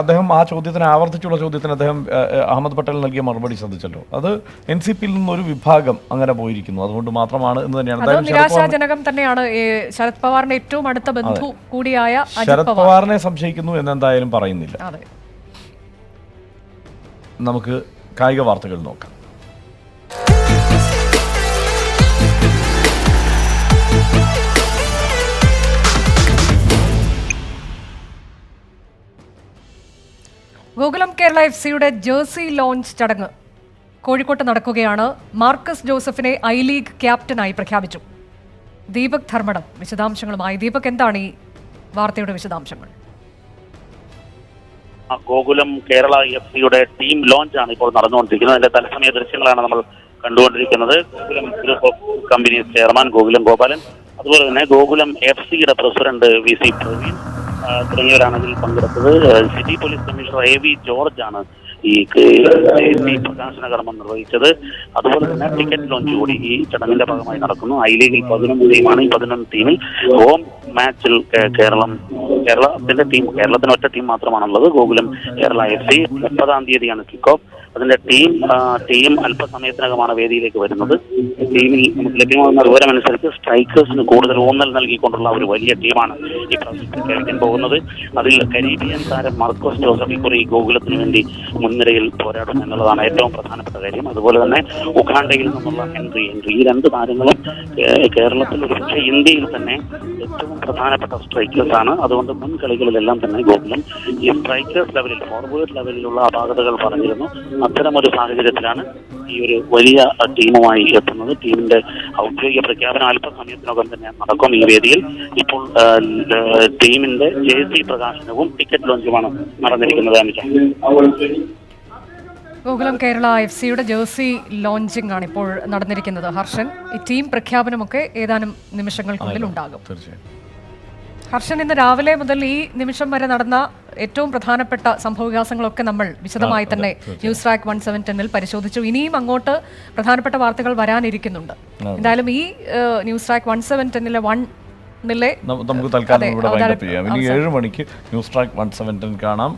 അദ്ദേഹം ആ ചോദ്യത്തിന് ആവർത്തിച്ചുള്ള ചോദ്യത്തിന് അദ്ദേഹം അഹമ്മദ് പട്ടേൽ നൽകിയ മറുപടി ശ്രദ്ധിച്ചല്ലോ. അത് NCPയിൽ നിന്നൊരു വിഭാഗം അങ്ങനെ പോയിരിക്കുന്നു, അതുകൊണ്ട് മാത്രമാണ് എന്ന് തന്നെയാണ്. നിരാശാജനകം തന്നെയാണ്. ശരത് പവാറിന്റെ ഏറ്റവും അടുത്ത ബന്ധു കൂടിയായ ശരത് പവാറിനെ സംശയിക്കുന്നു എന്നെന്തായാലും പറയുന്നില്ല. നമുക്ക് കായിക വാർത്തകൾ നോക്കാം. ഗോകുലം കേരള FC-യുടെ ജേഴ്സി ലോഞ്ച് ചടങ്ങ് കോഴിക്കോട്ട് നടക്കുകയാണ്. മാർക്കസ് ജോസഫിനെ ഐ ലീഗ് ക്യാപ്റ്റനായി പ്രഖ്യാപിച്ചു. ദീപക് ധർമ്മടം വിശദാംശങ്ങളുമായി. ദീപക്, എന്താണ് ഈ വാർത്തയുടെ വിശദാംശങ്ങൾ? ഗോകുലം കേരള FC-യുടെ ടീം ലോഞ്ച് ആണ് ഇപ്പോൾ നടന്നുകൊണ്ടിരിക്കുന്നത്. അതിന്റെ തത്സമയ ദൃശ്യങ്ങളാണ് നമ്മൾ കണ്ടുകൊണ്ടിരിക്കുന്നത്. Gokulam group of companies chairman Gokulam Gopalan, അതുപോലെ തന്നെ ഗോകുലം FC-യുടെ പ്രസിഡന്റ് VC പ്രവീൺ തുടങ്ങിയവരാണ് ഇതിൽ പങ്കെടുത്തത്. City police commissioner AV George ആണ് ഈ പ്രകാശന കർമ്മം നിർവഹിച്ചത്. അതുപോലെ തന്നെ ടിക്കറ്റ് ലോഞ്ച് കൂടി ഈ ചടങ്ങിന്റെ ഭാഗമായി നടക്കുന്നു. ഐ ലീഗിൽ 11 ടീമാണ്. ഈ 11 ടീമിൽ ഹോം മാച്ചിൽ കേരളത്തിന്റെ ടീം, കേരളത്തിന് ഒറ്റ ടീം മാത്രമാണുള്ളത്. ഗോകുലം കേരള FC 30-ാം തീയതിയാണ് കിക്ക് ഓഫ്. അതിന്റെ ടീം അല്പസമയത്തിനകമാണ് വേദിയിലേക്ക് വരുന്നത്. ടീമിൽ നമുക്ക് ലഭ്യമാകുന്ന വിവരമനുസരിച്ച് സ്ട്രൈക്കേഴ്സിന് കൂടുതൽ ഊന്നൽ നൽകിക്കൊണ്ടുള്ള ഒരു വലിയ ടീമാണ് ഈ പ്രാവശ്യം പ്രഖ്യാപിക്കാൻ പോകുന്നത്. അതിൽ കരീബിയൻ താരം മാർക്കോസ് ജോസഫ് ഇക്കുറി ഗോകുലത്തിന് വേണ്ടി മുൻനിരയിൽ പോരാടും എന്നുള്ളതാണ് ഏറ്റവും പ്രധാനപ്പെട്ട കാര്യം. അതുപോലെ തന്നെ ഉഗാണ്ടയിൽ നിന്നുള്ള ഹെൻറി ഈ 2 താരങ്ങളും കേരളത്തിൽ ഒരുപക്ഷെ ഇന്ത്യയിൽ തന്നെ ഏറ്റവും പ്രധാനപ്പെട്ട സ്ട്രൈക്കേഴ്സ് ആണ്. അതുകൊണ്ട് മുൻ കളികളിലെല്ലാം തന്നെ ഗോകുലം ഈ സ്ട്രൈക്കേഴ്സ് ലെവലിൽ, ഫോർവേഡ് ലെവലിലുള്ള അപാകതകൾ പറഞ്ഞിരുന്നു. അത്തരമൊരു സാഹചര്യത്തിലാണ് ഈ ഒരു വലിയ ടീമുമായി എത്തുന്നത്. ടീമിന്റെ ഔദ്യോഗിക പ്രഖ്യാപനം അല്പസമയത്തിനകം തന്നെ നടക്കും ഈ വേദിയിൽ. ഇപ്പോൾ ടീമിന്റെ ജേഴ്സി പ്രകാശനവും ടിക്കറ്റ് ലോഞ്ചുമാണ് നടന്നിരിക്കുന്നത്. ഗോകുലം കേരള FC-യുടെ ജേഴ്സി ലോഞ്ചിങ് ആണ് ഇപ്പോൾ നടന്നിരിക്കുന്നത്. ഹർഷൻ, ഈ ടീം പ്രഖ്യാപനമൊക്കെ ഏതാനും നിമിഷങ്ങൾക്കുള്ളിൽ ഉണ്ടാകും. ഹർഷൻ, ഇന്ന് രാവിലെ മുതൽ ഈ നിമിഷം വരെ നടന്ന ഏറ്റവും പ്രധാനപ്പെട്ട സംഭവവികാസങ്ങളൊക്കെ നമ്മൾ വിശദമായി തന്നെ ന്യൂസ് റാക്ക് 1/7 പരിശോധിച്ചു. ഇനിയും അങ്ങോട്ട് പ്രധാനപ്പെട്ട വാർത്തകൾ വരാനിരിക്കുന്നുണ്ട്. എന്തായാലും ഈ ന്യൂസ് റാക്ക് 1/7 നമുക്ക് തൽക്കാലം ഇവിടെ വൈൻഡപ്പ് ചെയ്യാം. ഇനി 7 മണിക്ക് ന്യൂസ് റാക്ക് 1/7 കാണാം.